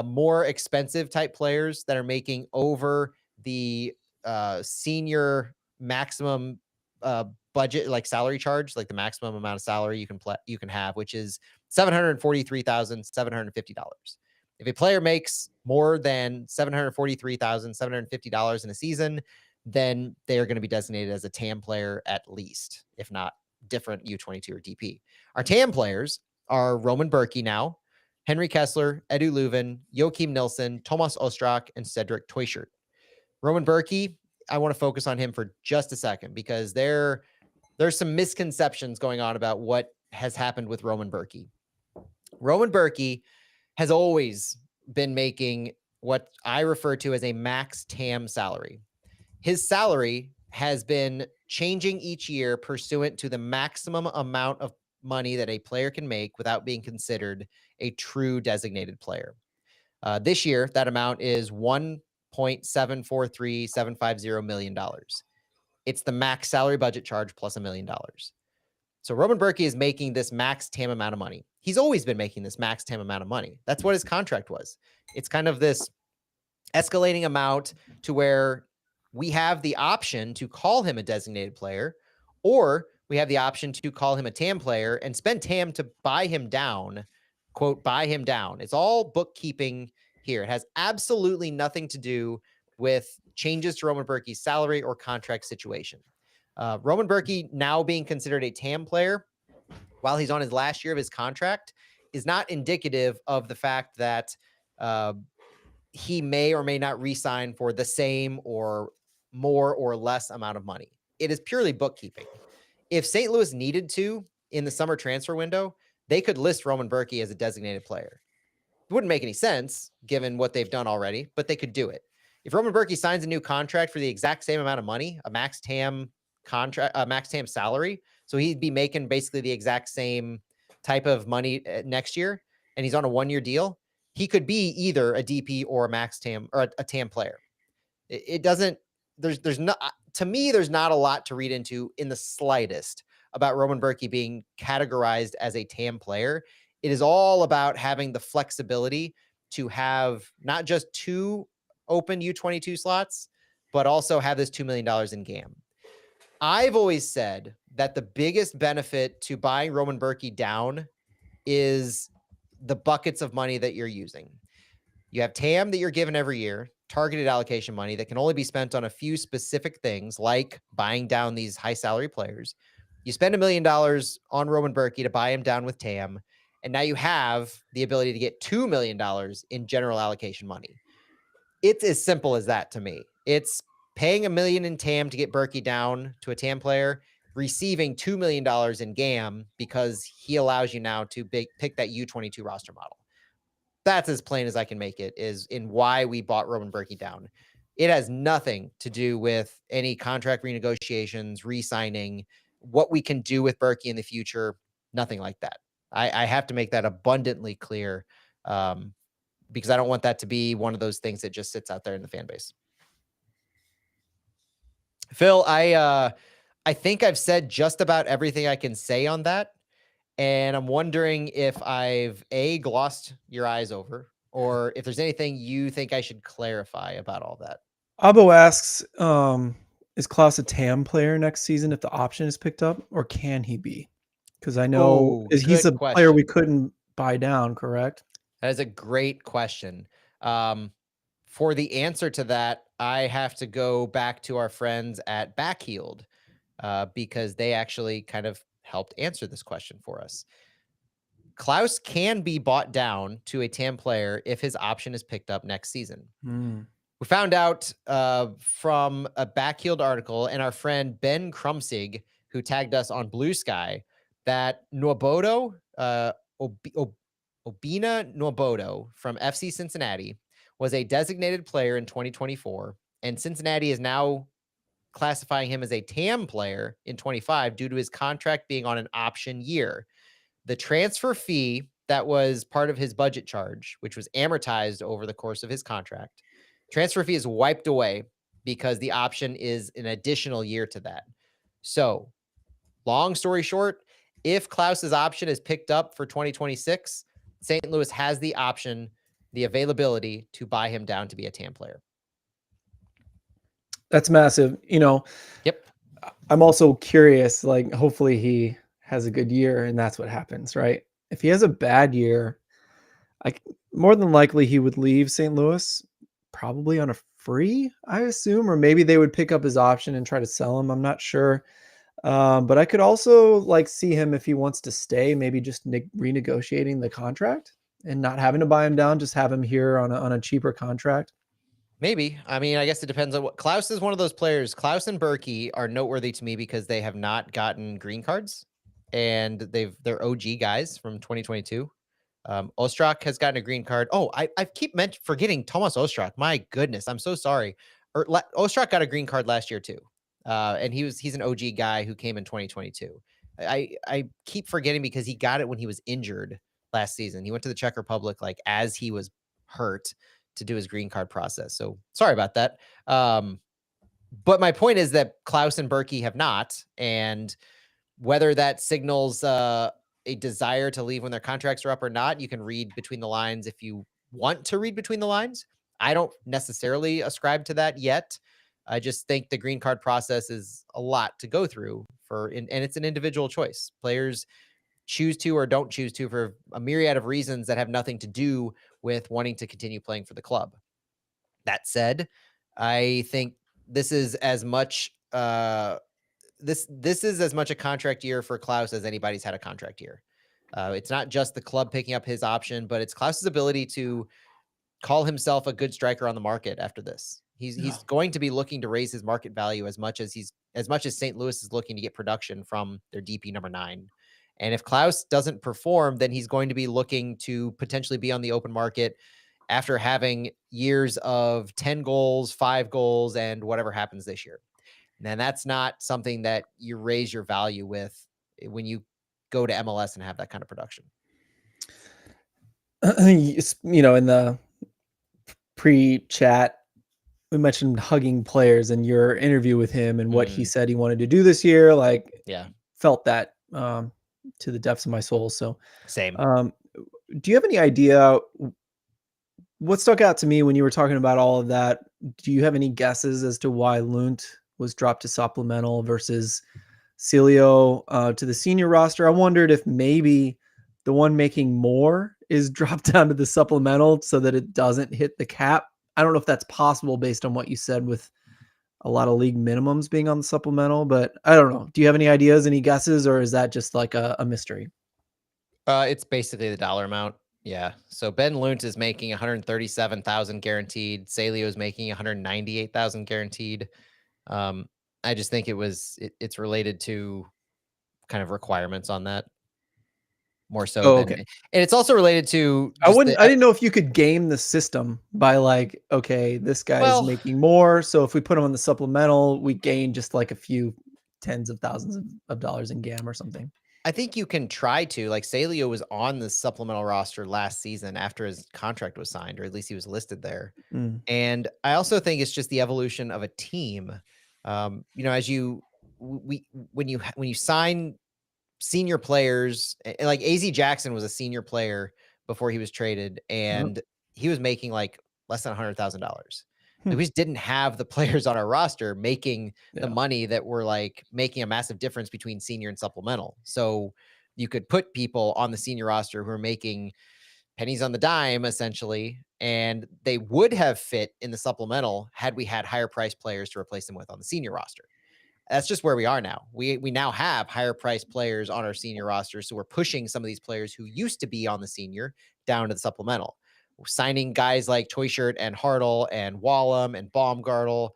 more expensive type players that are making over the senior maximum budget, like salary charge, like the maximum amount of salary you can have, which is $743,750. If a player makes more than $743,750 in a season, then they are going to be designated as a TAM player at least, if not different U22 or DP. Our TAM players are Roman Bürki now, Henry Kessler, Edu Leuven, Joachim Nilsson, Thomas Ostrak, and Cedric Teuchert. Roman Bürki, I want to focus on him for just a second because there's some misconceptions going on about what has happened with Roman Bürki. Roman Bürki has always been making what I refer to as a max TAM salary. His salary has been changing each year pursuant to the maximum amount of money that a player can make without being considered a true designated player. This year, that amount is $1.743750 million. It's the max salary budget charge plus $1 million. So Roman Bürki is making this max TAM amount of money. He's always been making this max TAM amount of money. That's what his contract was. It's kind of this escalating amount to where we have the option to call him a designated player, or we have the option to call him a TAM player and spend TAM to buy him down, quote, buy him down. It's all bookkeeping here. It has absolutely nothing to do with changes to Roman Bürki's salary or contract situation. Roman Bürki now being considered a TAM player while he's on his last year of his contract is not indicative of the fact that he may or may not re-sign for the same or more or less amount of money. It is purely bookkeeping. If St. Louis needed to in the summer transfer window, they could list Roman Bürki as a designated player. It wouldn't make any sense given what they've done already, but they could do it. If Roman Bürki signs a new contract for the exact same amount of money, a max TAM contract, max TAM salary, so he'd be making basically the exact same type of money next year, and he's on a 1-year deal, he could be either a DP or a max TAM or a TAM player. It doesn't, there's not, to me, there's not a lot to read into in the slightest about Roman Bürki being categorized as a TAM player. It is all about having the flexibility to have not just 2 open U22 slots, but also have this $2 million in GAM. I've always said that the biggest benefit to buying Roman Berkey down is the buckets of money that you're using. You have TAM that you're given every year, targeted allocation money that can only be spent on a few specific things, like buying down these high salary players. You spend $1 million on Roman Berkey to buy him down with TAM, and now you have the ability to get $2 million in general allocation money. It's as simple as that to me. It's paying $1 million in TAM to get Berkey down to a TAM player, receiving $2 million in GAM because he allows you now to pick that U22 roster model. That's as plain as I can make it, is in why we bought Roman Berkey down. It has nothing to do with any contract renegotiations, re-signing, what we can do with Berkey in the future, nothing like that. I have to make that abundantly clear, because I don't want that to be one of those things that just sits out there in the fan base. Phil, I think I've said just about everything I can say on that. And I'm wondering if I've glossed your eyes over, or if there's anything you think I should clarify about all that. Abo asks, is Klaus a TAM player next season if the option is picked up, or can he be? Because I know he's a player we couldn't buy down, correct? That is a great question. For the answer to that, I have to go back to our friends at Backheeled, because they actually kind of helped answer this question for us. Klaus can be bought down to a TAM player if his option is picked up next season. We found out from a Backheeled article and our friend Ben Krumsig, who tagged us on Blue Sky, that Nwobodo, Obinna Nwobodo from FC Cincinnati was a designated player in 2024, and Cincinnati is now classifying him as a TAM player in 25 due to his contract being on an option year. The transfer fee that was part of his budget charge, which was amortized over the course of his contract, transfer fee is wiped away because the option is an additional year to that. So, long story short, if Klaus's option is picked up for 2026, St. Louis has the option, the availability to buy him down to be a TAM player. That's massive. Yep. I'm also curious, like, hopefully he has a good year and that's what happens, right? If he has a bad year, more than likely he would leave St. Louis probably on a free, I assume, or maybe they would pick up his option and try to sell him. I'm not sure. But I could also see him, if he wants to stay, maybe just renegotiating the contract and not having to buy him down, just have him here on a cheaper contract. Maybe. I mean, I guess it depends on what. Klaus is one of those players. Klaus and Berkey are noteworthy to me because they have not gotten green cards, and they're OG guys from 2022. Ostrak has gotten a green card. Oh, I keep forgetting Thomas Ostrak. My goodness, I'm so sorry. Ostrak got a green card last year too, and he's an OG guy who came in 2022. I keep forgetting because he got it when he was injured last season. He went to the Czech Republic as he was hurt to do his green card process. So sorry about that. But my point is that Klaus and Berkey have not, and whether that signals a desire to leave when their contracts are up or not, you can read between the lines if you want to read between the lines. I don't necessarily ascribe to that yet. I just think the green card process is a lot to go through and it's an individual choice. Players choose to or don't choose to for a myriad of reasons that have nothing to do with wanting to continue playing for the club. That said, I think this is as much this is as much a contract year for Klaus as anybody's had a contract year. It's not just the club picking up his option, but it's Klaus's ability to call himself a good striker on the market after this. He's going to be looking to raise his market value as much as St. Louis is looking to get production from their DP number 9. And if Klaus doesn't perform, then he's going to be looking to potentially be on the open market after having years of 10 goals, 5 goals, and whatever happens this year. And that's not something that you raise your value with when you go to MLS and have that kind of production. In the pre-chat, we mentioned hugging players and your interview with him and what he said he wanted to do this year. Felt that to the depths of my soul. So same. Do you have any idea what stuck out to me when you were talking about all of that, do you have any guesses as to why Lunt was dropped to supplemental versus Celio to the senior roster? I wondered if maybe the one making more is dropped down to the supplemental so that it doesn't hit the cap. I don't know if that's possible based on what you said with a lot of league minimums being on the supplemental, but I don't know. Do you have any ideas, any guesses, or is that just like a mystery? It's basically the dollar amount. Yeah. So Ben Lunt is making 137,000 guaranteed. Salio is making 198,000 guaranteed. I just think it's related to kind of requirements on that more so Oh, than, okay. and it's also related to just I didn't know if you could game the system by like, okay, this guy's well, making more. So if we put him on the supplemental, we gain just like a few tens of thousands of dollars in GAM or something. I think you can try to, like, Salio was on the supplemental roster last season after his contract was signed, or at least he was listed there. Mm. And I also think it's just the evolution of a team. As when you sign senior players, like AZ Jackson was a senior player before he was traded, Yep. and he was making like less than $100,000. Hmm. We just didn't have the players on our roster making the Yeah. money that were like making a massive difference between senior and supplemental. So you could put people on the senior roster who are making pennies on the dime essentially, and they would have fit in the supplemental had we had higher price players to replace them with on the senior roster. That's just where we are now. We now have higher priced players on our senior roster, so we're pushing some of these players who used to be on the senior down to the supplemental. We're signing guys like Toy Shirt and Hartle and Wallum and Baumgartel.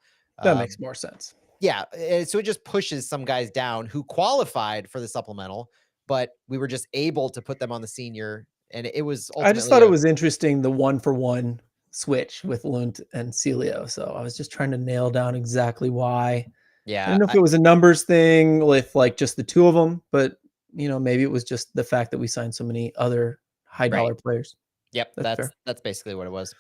That makes more sense. Yeah, so it just pushes some guys down who qualified for the supplemental, but we were just able to put them on the senior, and it was I just ultimately thought it was interesting, the 1-for-1 switch with Lunt and Celio. So I was just trying to nail down exactly why. I yeah, don't know if it was a numbers thing with like just the two of them, but maybe it was just the fact that we signed so many other high right. dollar players. Yep, That's fair. that's basically what it was.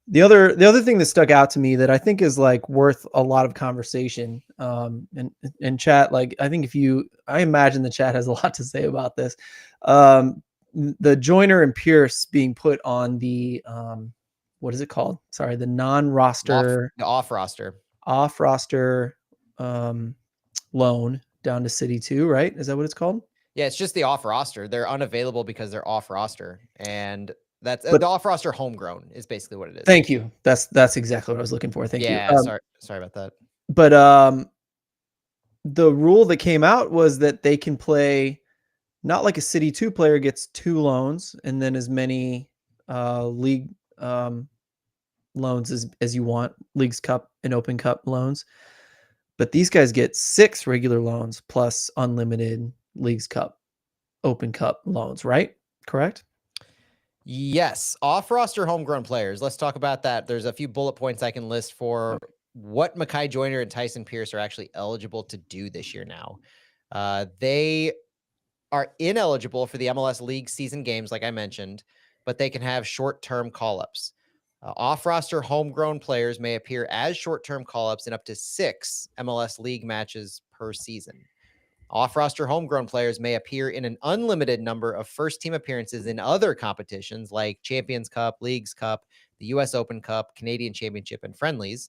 The other thing that stuck out to me that I think is like worth a lot of conversation, and chat, like I imagine the chat has a lot to say about this. The Joyner and Pierce being put on the what is it called? Sorry, the non-roster The off roster. off roster loan down to City 2, right? Is that what it's called? Yeah, it's just the off roster. They're unavailable because they're off roster, and that's But the off roster homegrown is basically what it is. thank you. That's exactly what I was looking for. Thank you. Yeah, sorry about that. But the rule that came out was that they can play not like a City 2 player gets 2 loans and then as many league loans as you want, Leagues Cup and Open Cup loans. But these guys get 6 regular loans plus unlimited Leagues Cup, Open Cup loans, right? Correct? Yes, off roster homegrown players. Let's talk about that. There's a few bullet points I can list for what Mekhi Joyner and Tyson Pierce are actually eligible to do this year now. They are ineligible for the MLS League season games, like I mentioned, but they can have short-term call-ups. Off-roster homegrown players may appear as short-term call-ups in up to 6 MLS League matches per season. Off-roster homegrown players may appear in an unlimited number of first-team appearances in other competitions like Champions Cup, Leagues Cup, the U.S. Open Cup, Canadian Championship, and friendlies.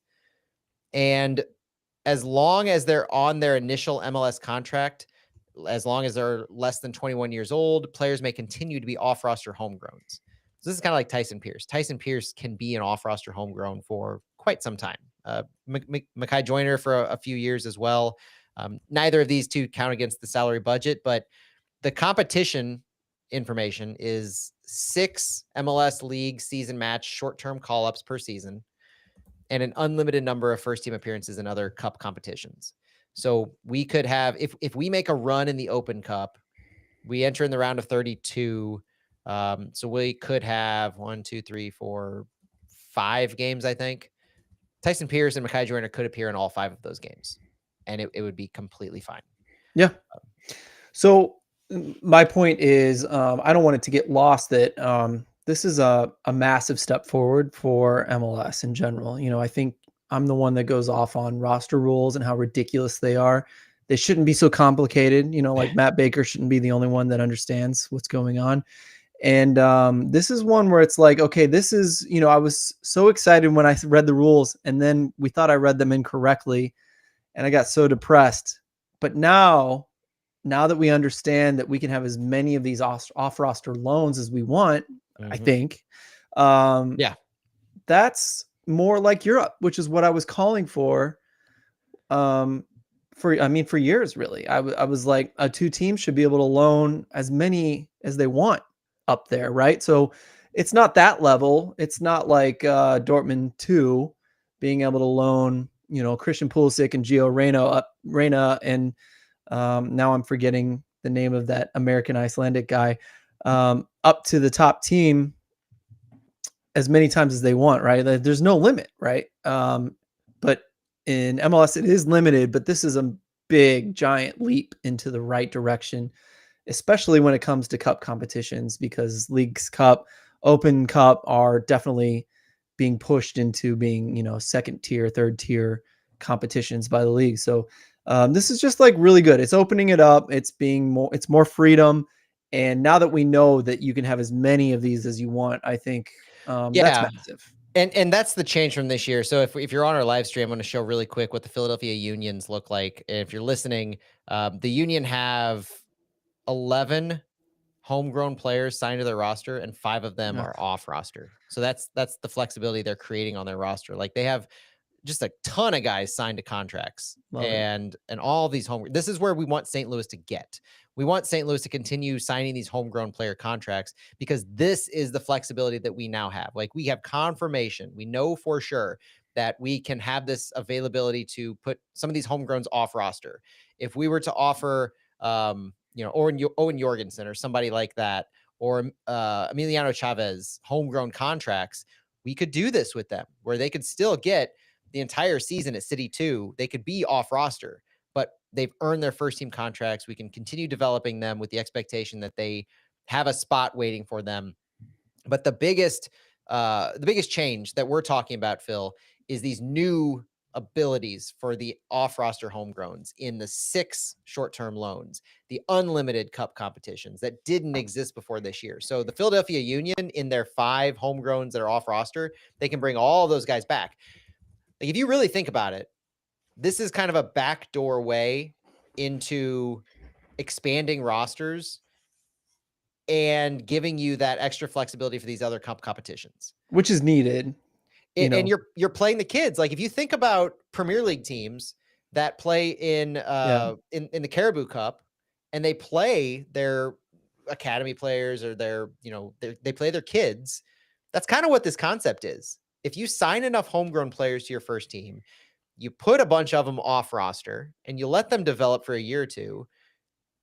And as long as they're on their initial MLS contract, as long as they're less than 21 years old, players may continue to be off-roster homegrowns. So this is kind of like Tyson Pierce. Tyson Pierce can be an off-roster homegrown for quite some time. Mekhi Joyner for a few years as well. Neither of these two count against the salary budget, but the competition information is 6 MLS League season match short-term call-ups per season and an unlimited number of first-team appearances in other cup competitions. So we could have, if we make a run in the Open Cup, we enter in the round of 32. So we could have 1, 2, 3, 4, 5 games, I think. Tyson Pierce and Mekhi Joyner could appear in all 5 of those games, and it would be completely fine. Yeah. So my point is, I don't want it to get lost that this is a massive step forward for MLS in general. I think I'm the one that goes off on roster rules and how ridiculous they are. They shouldn't be so complicated. Like Matt Baker shouldn't be the only one that understands what's going on. And this is one where it's like, okay, this is, I was so excited when I read the rules, and then we thought I read them incorrectly, and I got so depressed. But now that we understand that we can have as many of these off roster loans as we want, I think, Yeah. that's more like Europe, which is what I was calling for. For years, really. I was like, two teams should be able to loan as many as they want up there, right? So it's not that level. It's not like Dortmund 2 being able to loan, Christian Pulisic and Gio Reyna, and now I'm forgetting the name of that American Icelandic guy, up to the top team as many times as they want, right? There's no limit, right? But in MLS, it is limited, but this is a big, giant leap into the right direction, especially when it comes to cup competitions, because Leagues Cup, Open Cup are definitely being pushed into being, second tier, third tier competitions by the league. So this is just like really good. It's opening it up. It's more freedom. And now that we know that you can have as many of these as you want, I think that's massive. And that's the change from this year. So if you're on our live stream, I'm going to show really quick what the Philadelphia Unions look like. If you're listening, the Union have 11 homegrown players signed to their roster, and 5 of them are off roster. So that's the flexibility they're creating on their roster. Like, they have just a ton of guys signed to contracts. And all these this is where we want St. Louis to get. We want St. Louis to continue signing these homegrown player contracts, because this is the flexibility that we now have. Like, we have confirmation. We know for sure that we can have this availability to put some of these homegrowns off roster. If we were to offer, Owen Jorgensen or somebody like that, or Emiliano Chavez homegrown contracts, we could do this with them, where they could still get the entire season at City 2. They could be off roster, but they've earned their first team contracts. We can continue developing them with the expectation that they have a spot waiting for them. But the biggest change that we're talking about, Phil, is these new abilities for the off-roster homegrowns in the 6 short-term loans, the unlimited cup competitions that didn't exist before this year. So the Philadelphia Union, in their 5 homegrowns that are off-roster, they can bring all those guys back. Like, if you really think about it, this is kind of a backdoor way into expanding rosters and giving you that extra flexibility for these other cup competitions, which is needed. And you're playing the kids. Like, if you think about Premier League teams that play in the Caribou Cup, and they play their academy players, or they play their kids, that's kind of what this concept is. If you sign enough homegrown players to your first team, you put a bunch of them off roster, and you let them develop for a year or two,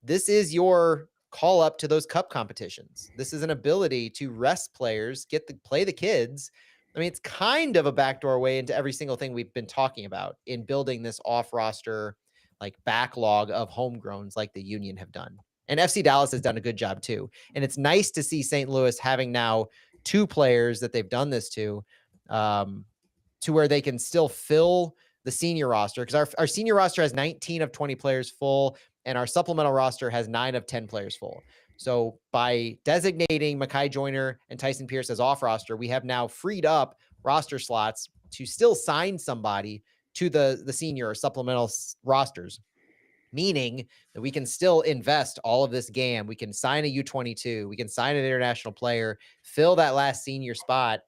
this is your call up to those cup competitions. This is an ability to rest players, play the kids. I mean, it's kind of a backdoor way into every single thing we've been talking about in building this off roster, like, backlog of homegrowns, like the Union have done. And FC Dallas has done a good job too. And it's nice to see St. Louis having now 2 players that they've done this to where they can still fill the senior roster, because our senior roster has 19 of 20 players full, and our supplemental roster has 9 of 10 players full. So by designating Mekhi Joyner and Tyson Pierce as off roster, we have now freed up roster slots to still sign somebody to the senior or supplemental rosters, meaning that we can still invest all of this GAM. We can sign a U22, we can sign an international player, fill that last senior spot,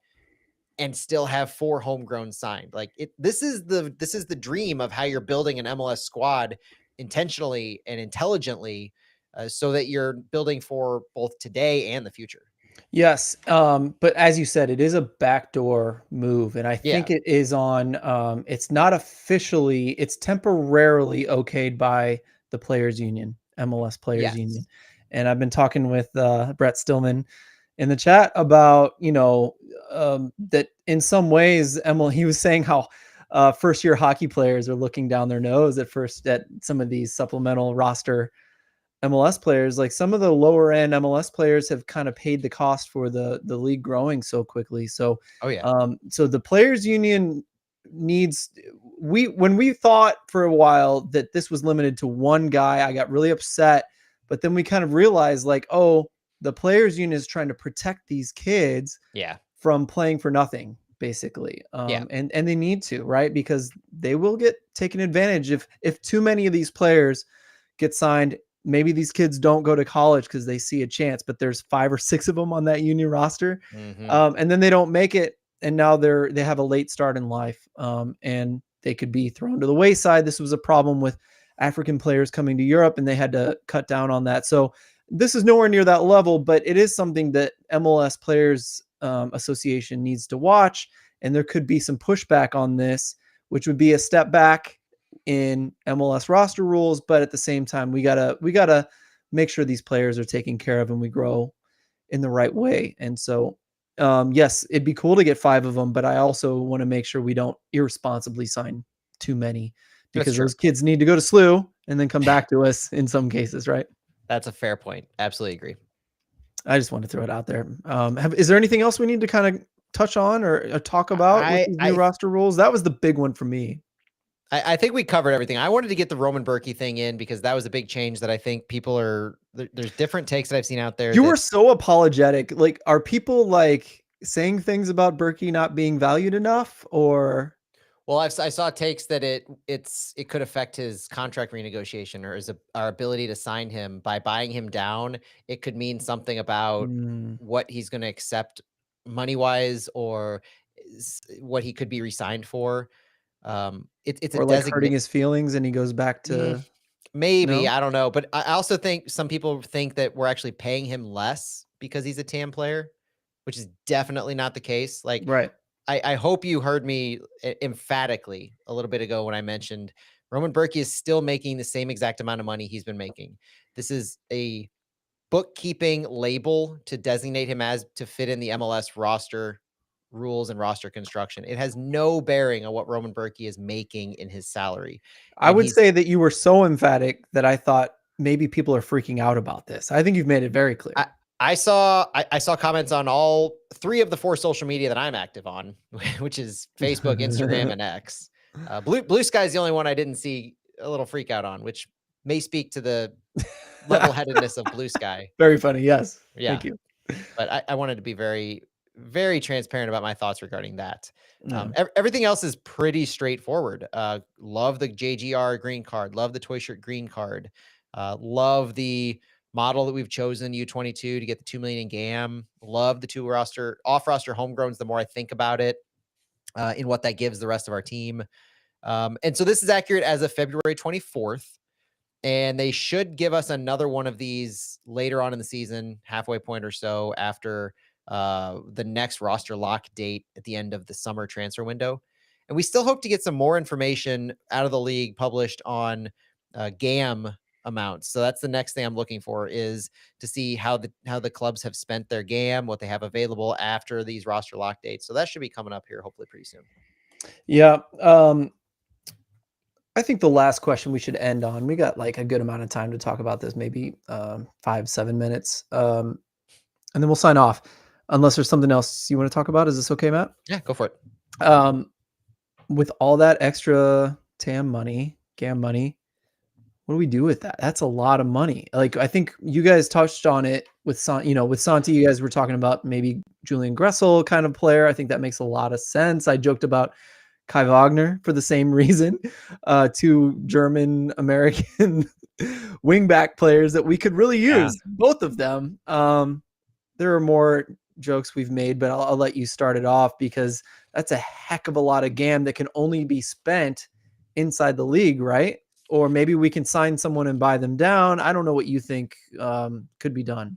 and still have 4 homegrown signed. Like, this is the dream of how you're building an MLS squad intentionally and intelligently, so that you're building for both today and the future. Yes. But as you said, it is a backdoor move. And I think it is on, it's not officially, it's temporarily okayed by the Players Union, MLS Players Union. And I've been talking with Brett Stillman in the chat about, that in some ways, he was saying how first year hockey players are looking down their nose at some of these supplemental roster MLS players. Like, some of the lower end MLS players have kind of paid the cost for the league growing so quickly. So, so the Players Union needs, when we thought for a while that this was limited to one guy, I got really upset, but then we kind of realized, like, oh, the players union is trying to protect these kids Yeah. from playing for nothing, basically. Yeah. And they need to, right? Because they will get taken advantage if too many of these players get signed. Maybe these kids don't go to college because they see a chance, but there's 5 or 6 of them on that union roster, and then they don't make it, and now they have a late start in life, and they could be thrown to the wayside. This was a problem with African players coming to Europe, and they had to cut down on that. So this is nowhere near that level, but it is something that MLS Players Association needs to watch, and there could be some pushback on this, which would be a step back in MLS roster rules. But at the same time, we gotta make sure these players are taken care of and we grow in the right way. And so, yes, it'd be cool to get 5 of them, but I also want to make sure we don't irresponsibly sign too many, because those kids need to go to SLU and then come back to us in some cases, right? That's a fair point. Absolutely agree. I just want to throw it out there. Is there anything else we need to kind of touch on or talk about with these new roster rules? That was the big one for me. I think we covered everything. I wanted to get the Roman Berkey thing in because that was a big change that I think people are, there's different takes that I've seen out there. You were so apologetic. Like, are people like saying things about Berkey not being valued enough, or? Well, I saw takes that it could affect his contract renegotiation or our ability to sign him by buying him down. It could mean something about what he's going to accept money wise, or what he could be re-signed for. It's or like hurting his feelings and he goes back to maybe, I don't know. But I also think some people think that we're actually paying him less because he's a TAM player, which is definitely not the case. Like, right. I hope you heard me emphatically a little bit ago when I mentioned Roman Berkey is still making the same exact amount of money he's been making. This is a bookkeeping label to designate him as to fit in the MLS roster rules and roster construction. It has no bearing on what Roman Berkey is making in his salary. I would say that you were so emphatic that I thought maybe people are freaking out about this. I think you've made it very clear. I saw comments on all 3 of the 4 social media that I'm active on, which is Facebook, Instagram, and X. Blue Sky is the only one I didn't see a little freak out on, which may speak to the level-headedness of Blue Sky. Very funny. Yes. Yeah. Thank you. But I wanted to be very, very transparent about my thoughts regarding that. Everything else is pretty straightforward. Love the JGR green card. Love the toy shirt green card. Love the model that we've chosen, U22, to get the 2 million in GAM. Love the 2 off-roster homegrowns the more I think about it, in what that gives the rest of our team. And so this is accurate as of February 24th. And they should give us another one of these later on in the season, halfway point or so after the next roster lock date at the end of the summer transfer window. And we still hope to get some more information out of the league published on GAM amounts. So that's the next thing I'm looking for, is to see how the clubs have spent their GAM, what they have available after these roster lock dates. So that should be coming up here hopefully pretty soon. Yeah. I think the last question we should end on, we got like a good amount of time to talk about this, maybe 5-7 minutes. And then we'll sign off unless there's something else you want to talk about. Is this okay, Matt? Yeah, go for it. With all that extra TAM money, GAM money, what do we do with that? That's a lot of money. Like, I think you guys touched on it with Santi, you guys were talking about maybe Julian Gressel kind of player. I think that makes a lot of sense. I joked about Kai Wagner for the same reason, 2 German American wingback players that we could really use, both of them. There are more jokes we've made, but I'll let you start it off, because that's a heck of a lot of GAM that can only be spent inside the league, right? Or maybe we can sign someone and buy them down. I don't know what you think could be done.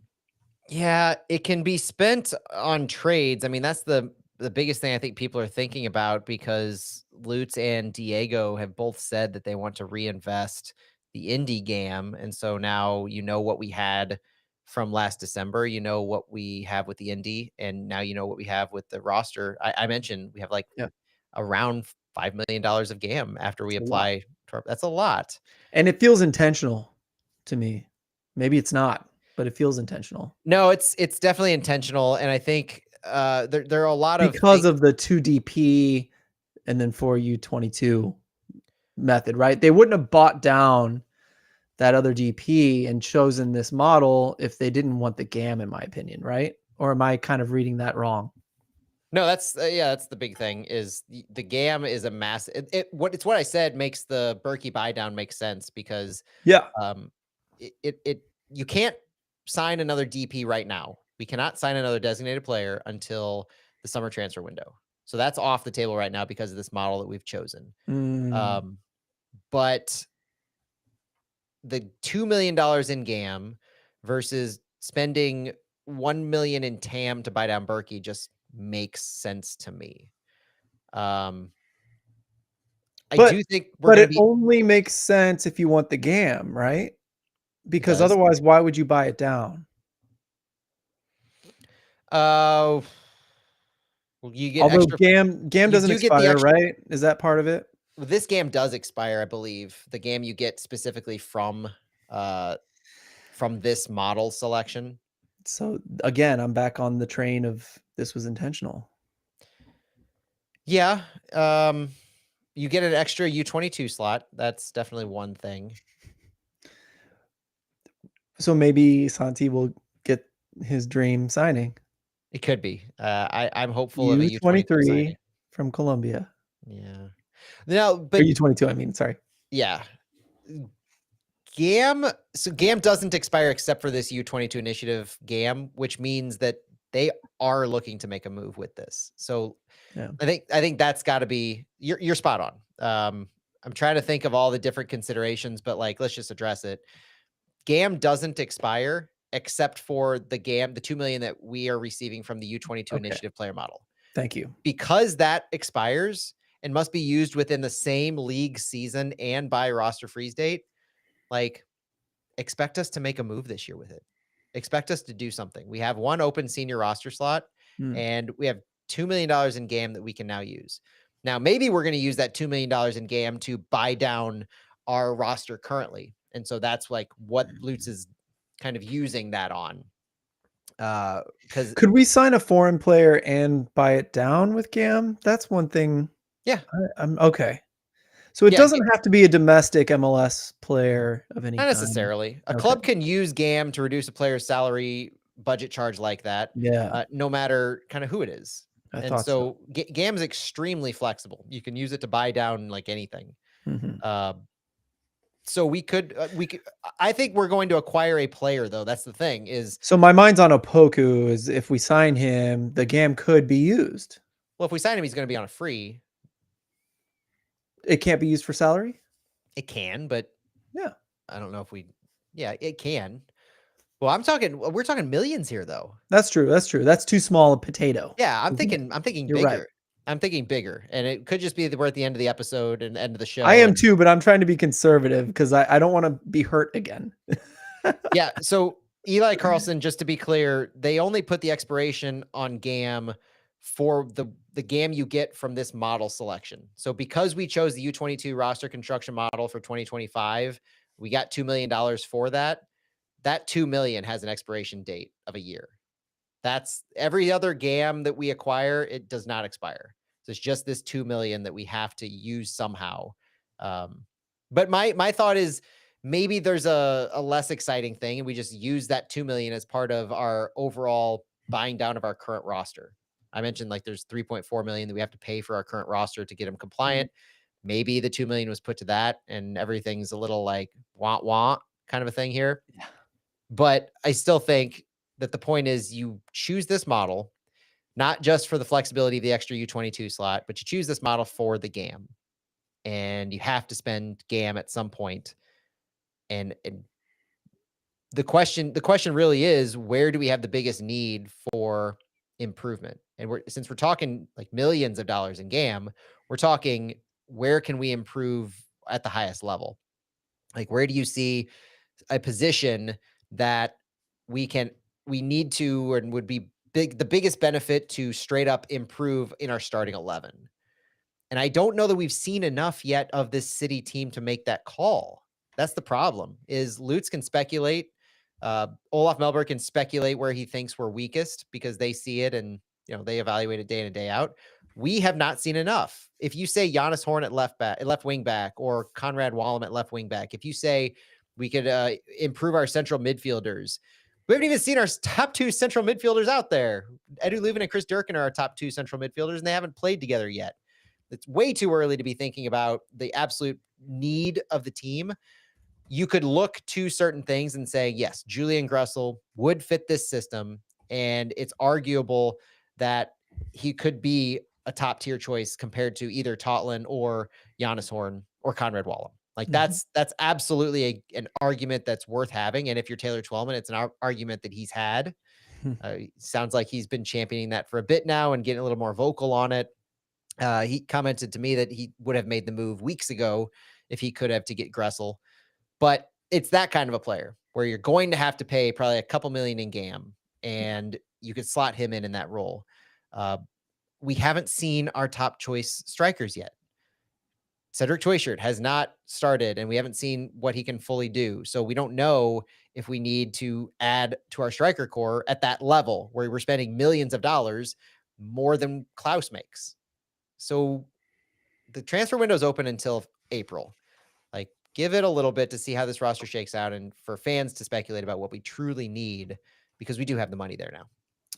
Yeah, it can be spent on trades. I mean, that's the biggest thing I think people are thinking about, because Lutz and Diego have both said that they want to reinvest the Indy GAM. And so now you know what we had from last December, you know what we have with the Indy, and now you know what we have with the roster. I mentioned we have like around $5 million of GAM after we apply. That's a lot. And it feels intentional to me. Maybe it's not, but it feels intentional. No, it's definitely intentional. And I think there are a lot of, because of the 2DP and then 4U22 method, right? They wouldn't have bought down that other DP and chosen this model if they didn't want the GAM, in my opinion, right? Or am I kind of reading that wrong? No, that's that's the big thing is the GAM is a mass. It's what I said makes the Berkey buy down make sense because Yeah. um, you can't sign another DP right now. We cannot sign another designated player until the summer transfer window. So that's off the table right now because of this model that we've chosen. But the $2 million in GAM versus spending 1 million in TAM to buy down Berkey just makes sense to me. I do think we're going to it be. only makes sense if you want the GAM, right? Because Does. otherwise, why would you buy it down? Well, you get Although extra. GAM You doesn't do get the expire, extra. right? Is that part of it? This GAM does expire, I believe. The GAM you get specifically from this model selection. So again, I'm back on the train of this was intentional. Yeah. You get an extra U22 slot. That's definitely one thing. So maybe Santi will get his dream signing. It could be. I'm hopeful of a U22 U23 signing. from Colombia. Yeah. No, Or but U22, I mean, sorry. yeah. GAM, so GAM doesn't expire except for this U22 initiative GAM, which means that they are looking to make a move with this. So Yeah. I think that's got to be you're spot on. I'm trying to think of all the different considerations, but like let's just address it. GAM doesn't expire except for the GAM, the 2 million that we are receiving from the U22 initiative player model. Thank you. Because that expires and must be used within the same league season and by roster freeze date, like expect us to make a move this year with it. Expect us to do something. We have one open senior roster slot and we have $2 million in GAM that we can now use. Now, maybe we're going to use that $2 million in GAM to buy down our roster currently. And so that's like what Lutz is kind of using that on. Because could we sign a foreign player and buy it down with GAM? That's one thing. Yeah. I'm okay. So it doesn't have to be a domestic MLS player of any not kind. necessarily. A club can use GAM to reduce a player's salary budget charge like that. Yeah. No matter kind of who it is. And so GAM is extremely flexible. You can use it to buy down like anything. So we could, I think we're going to acquire a player though. That's the thing is. So my mind's on Opoku is if we sign him, the GAM could be used. Well, if we sign him, he's going to be on a free. It can't be used for salary? It can, but yeah. I don't know if it can. Well, we're talking millions here though. That's true. That's true. That's too small a potato. Yeah. I'm thinking You're bigger. Right. I'm thinking bigger, and it could just be that we're at the end of the episode and end of the show. I am too, but I'm trying to be conservative because I don't want to be hurt again. Yeah. So Eli Carlson, just to be clear, they only put the expiration on GAM for the GAM you get from this model selection. So because we chose the U22 roster construction model for 2025, we got $2 million for that. That 2 million has an expiration date of a year. That's every other GAM that we acquire. It does not expire. So it's just this 2 million that we have to use somehow. But my thought is maybe there's a less exciting thing and we just use that 2 million as part of our overall buying down of our current roster. I mentioned like there's 3.4 million that we have to pay for our current roster to get them compliant. Maybe the 2 million was put to that and everything's a little like wah kind of a thing here. Yeah. But I still think that the point is you choose this model, not just for the flexibility of the extra U22 slot, but you choose this model for the GAM and you have to spend GAM at some point. And the question really is, where do we have the biggest need for improvement? And since we're talking like millions of dollars in GAM, we're talking where can we improve at the highest level? Like, where do you see a position that we need to and would be the biggest benefit to straight up improve in our starting 11? And I don't know that we've seen enough yet of this City team to make that call. That's the problem. Is Lutz can speculate. Olaf Melberg can speculate where he thinks we're weakest because they see it and they evaluate it day in and day out. We have not seen enough. If you say Giannis Horn at left wing back or Conrad Wallem at left wing back, if you say We could improve our central midfielders. We haven't even seen our top 2 central midfielders out there. Edu Leuven and Chris Durkin are our top 2 central midfielders, and they haven't played together yet. It's way too early to be thinking about the absolute need of the team. You could look to certain things and say, yes, Julian Gressel would fit this system, and it's arguable that he could be a top tier choice compared to either Totland or Giannis Horn or Conrad Wallum. Like that's absolutely an argument that's worth having. And if you're Taylor Twellman, it's an argument that he's had. Sounds like he's been championing that for a bit now and getting a little more vocal on it. He commented to me that he would have made the move weeks ago if he could have to get Gressel. But it's that kind of a player where you're going to have to pay probably a couple million in GAM, and you could slot him in that role. We haven't seen our top choice strikers yet. Cedric Toyshirt has not started, and we haven't seen what he can fully do. So we don't know if we need to add to our striker core at that level where we're spending millions of dollars more than Klaus makes. So the transfer window is open until April. Like, give it a little bit to see how this roster shakes out and for fans to speculate about what we truly need, because we do have the money there now.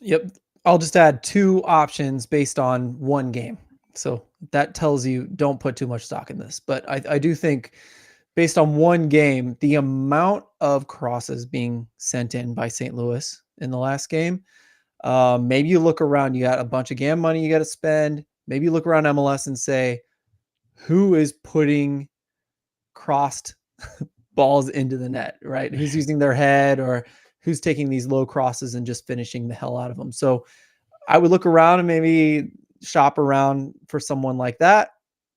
Yep. I'll just add 2 options based on 1 game. So that tells you don't put too much stock in this. But I do think based on 1 game, the amount of crosses being sent in by St. Louis in the last game, maybe you look around, you got a bunch of GAM money you got to spend. Maybe you look around MLS and say, who is putting crossed balls into the net, right? Who's using their head, or who's taking these low crosses and just finishing the hell out of them? So I would look around and maybe shop around for someone like that.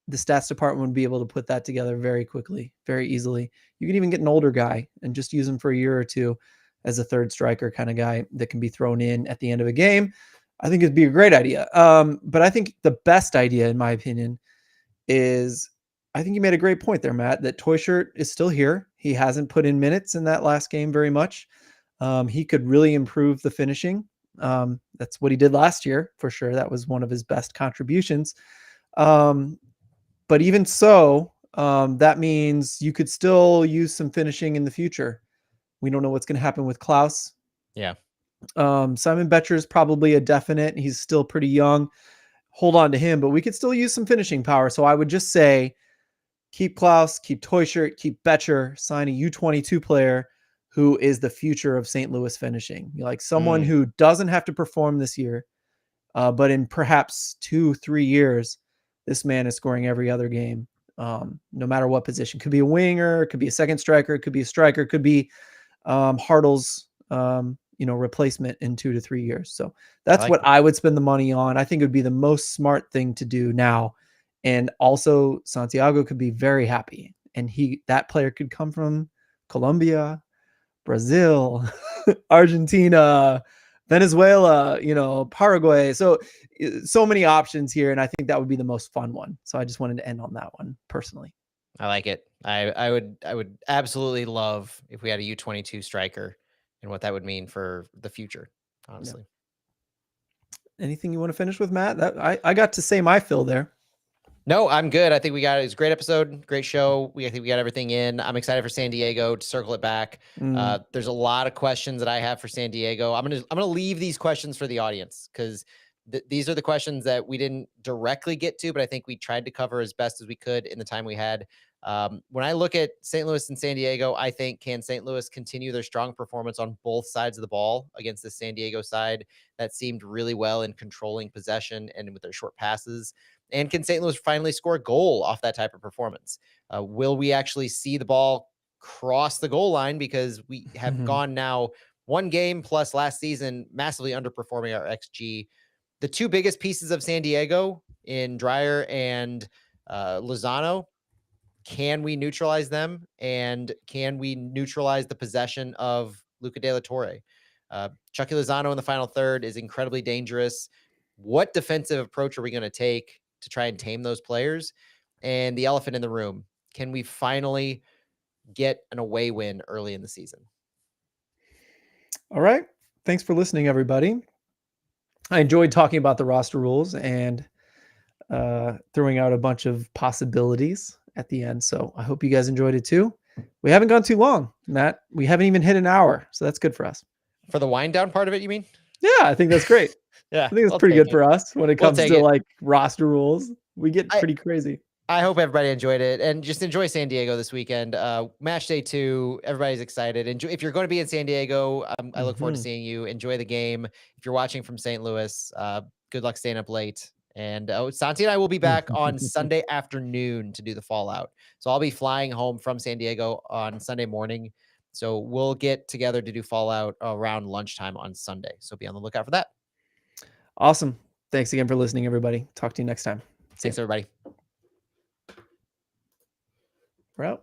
The stats department would be able to put that together very quickly, very easily. You can even get an older guy and just use him for a year or 2 as a third striker kind of guy that can be thrown in at the end of a game. I think it'd be a great idea. But I think the best idea, in my opinion, is, I think you made a great point there, Matt, that Toyshirt is still here. He hasn't put in minutes in that last game very much. He could really improve the finishing. That's what he did last year, for sure. That was one of his best contributions. But even so, that means you could still use some finishing in the future. We don't know what's going to happen with Klaus. Yeah. Simon Betcher is probably a definite. He's still pretty young. Hold on to him, but we could still use some finishing power. So I would just say, keep Klaus, keep Toyshirt, keep Betcher, sign a U22 player who is the future of St. Louis finishing. Like someone who doesn't have to perform this year, but in perhaps 2-3 years, this man is scoring every other game, no matter what position. Could be a winger, could be a second striker, could be a striker, could be Hartle's replacement in 2 to 3 years. So that's what I would spend the money on. I think it would be the most smart thing to do now. And also Santiago could be very happy. And that player could come from Colombia, Brazil, Argentina, Venezuela, Paraguay. So many options here. And I think that would be the most fun one. So I just wanted to end on that one personally. I like it. I would absolutely love if we had a U22 striker and what that would mean for the future, honestly. Yeah. Anything you want to finish with, Matt? I got to say my fill there. No, I'm good. I think it was a great episode, great show. I think we got everything in. I'm excited for San Diego to circle it back. There's a lot of questions that I have for San Diego. I'm gonna leave these questions for the audience, because these are the questions that we didn't directly get to, but I think we tried to cover as best as we could in the time we had. When I look at St. Louis and San Diego, I think, can St. Louis continue their strong performance on both sides of the ball against the San Diego side that seemed really well in controlling possession and with their short passes? And can St. Louis finally score a goal off that type of performance? Will we actually see the ball cross the goal line? Because we have gone now 1 game plus last season massively underperforming our XG. The 2 biggest pieces of San Diego in Dreyer and Lozano, can we neutralize them? And can we neutralize the possession of Luca De La Torre? Chucky Lozano in the final third is incredibly dangerous. What defensive approach are we going to take to try and tame those players? And the elephant in the room, can we finally get an away win early in the season? All right. Thanks for listening, everybody. I enjoyed talking about the roster rules and throwing out a bunch of possibilities at the end. So I hope you guys enjoyed it too. We haven't gone too long, Matt. We haven't even hit an hour, so that's good for us. For the wind down part of it, you mean? Yeah, I think that's great. Yeah, I think it's we'll pretty take good it. for us when it We'll comes take to it. like roster rules. We get I- pretty crazy. I hope everybody enjoyed it, and just enjoy San Diego this weekend. Match day 2, everybody's excited. Enjoy, if you're going to be in San Diego, I look forward to Mhm. seeing you. Enjoy the game. If you're watching from St. Louis, good luck staying up late. And Santi and I will be back on Sunday afternoon to do the Fallout. So I'll be flying home from San Diego on Sunday morning. So we'll get together to do Fallout around lunchtime on Sunday. So be on the lookout for that. Awesome. Thanks again for listening, everybody. Talk to you next time. See ya. Thanks, everybody. We're out.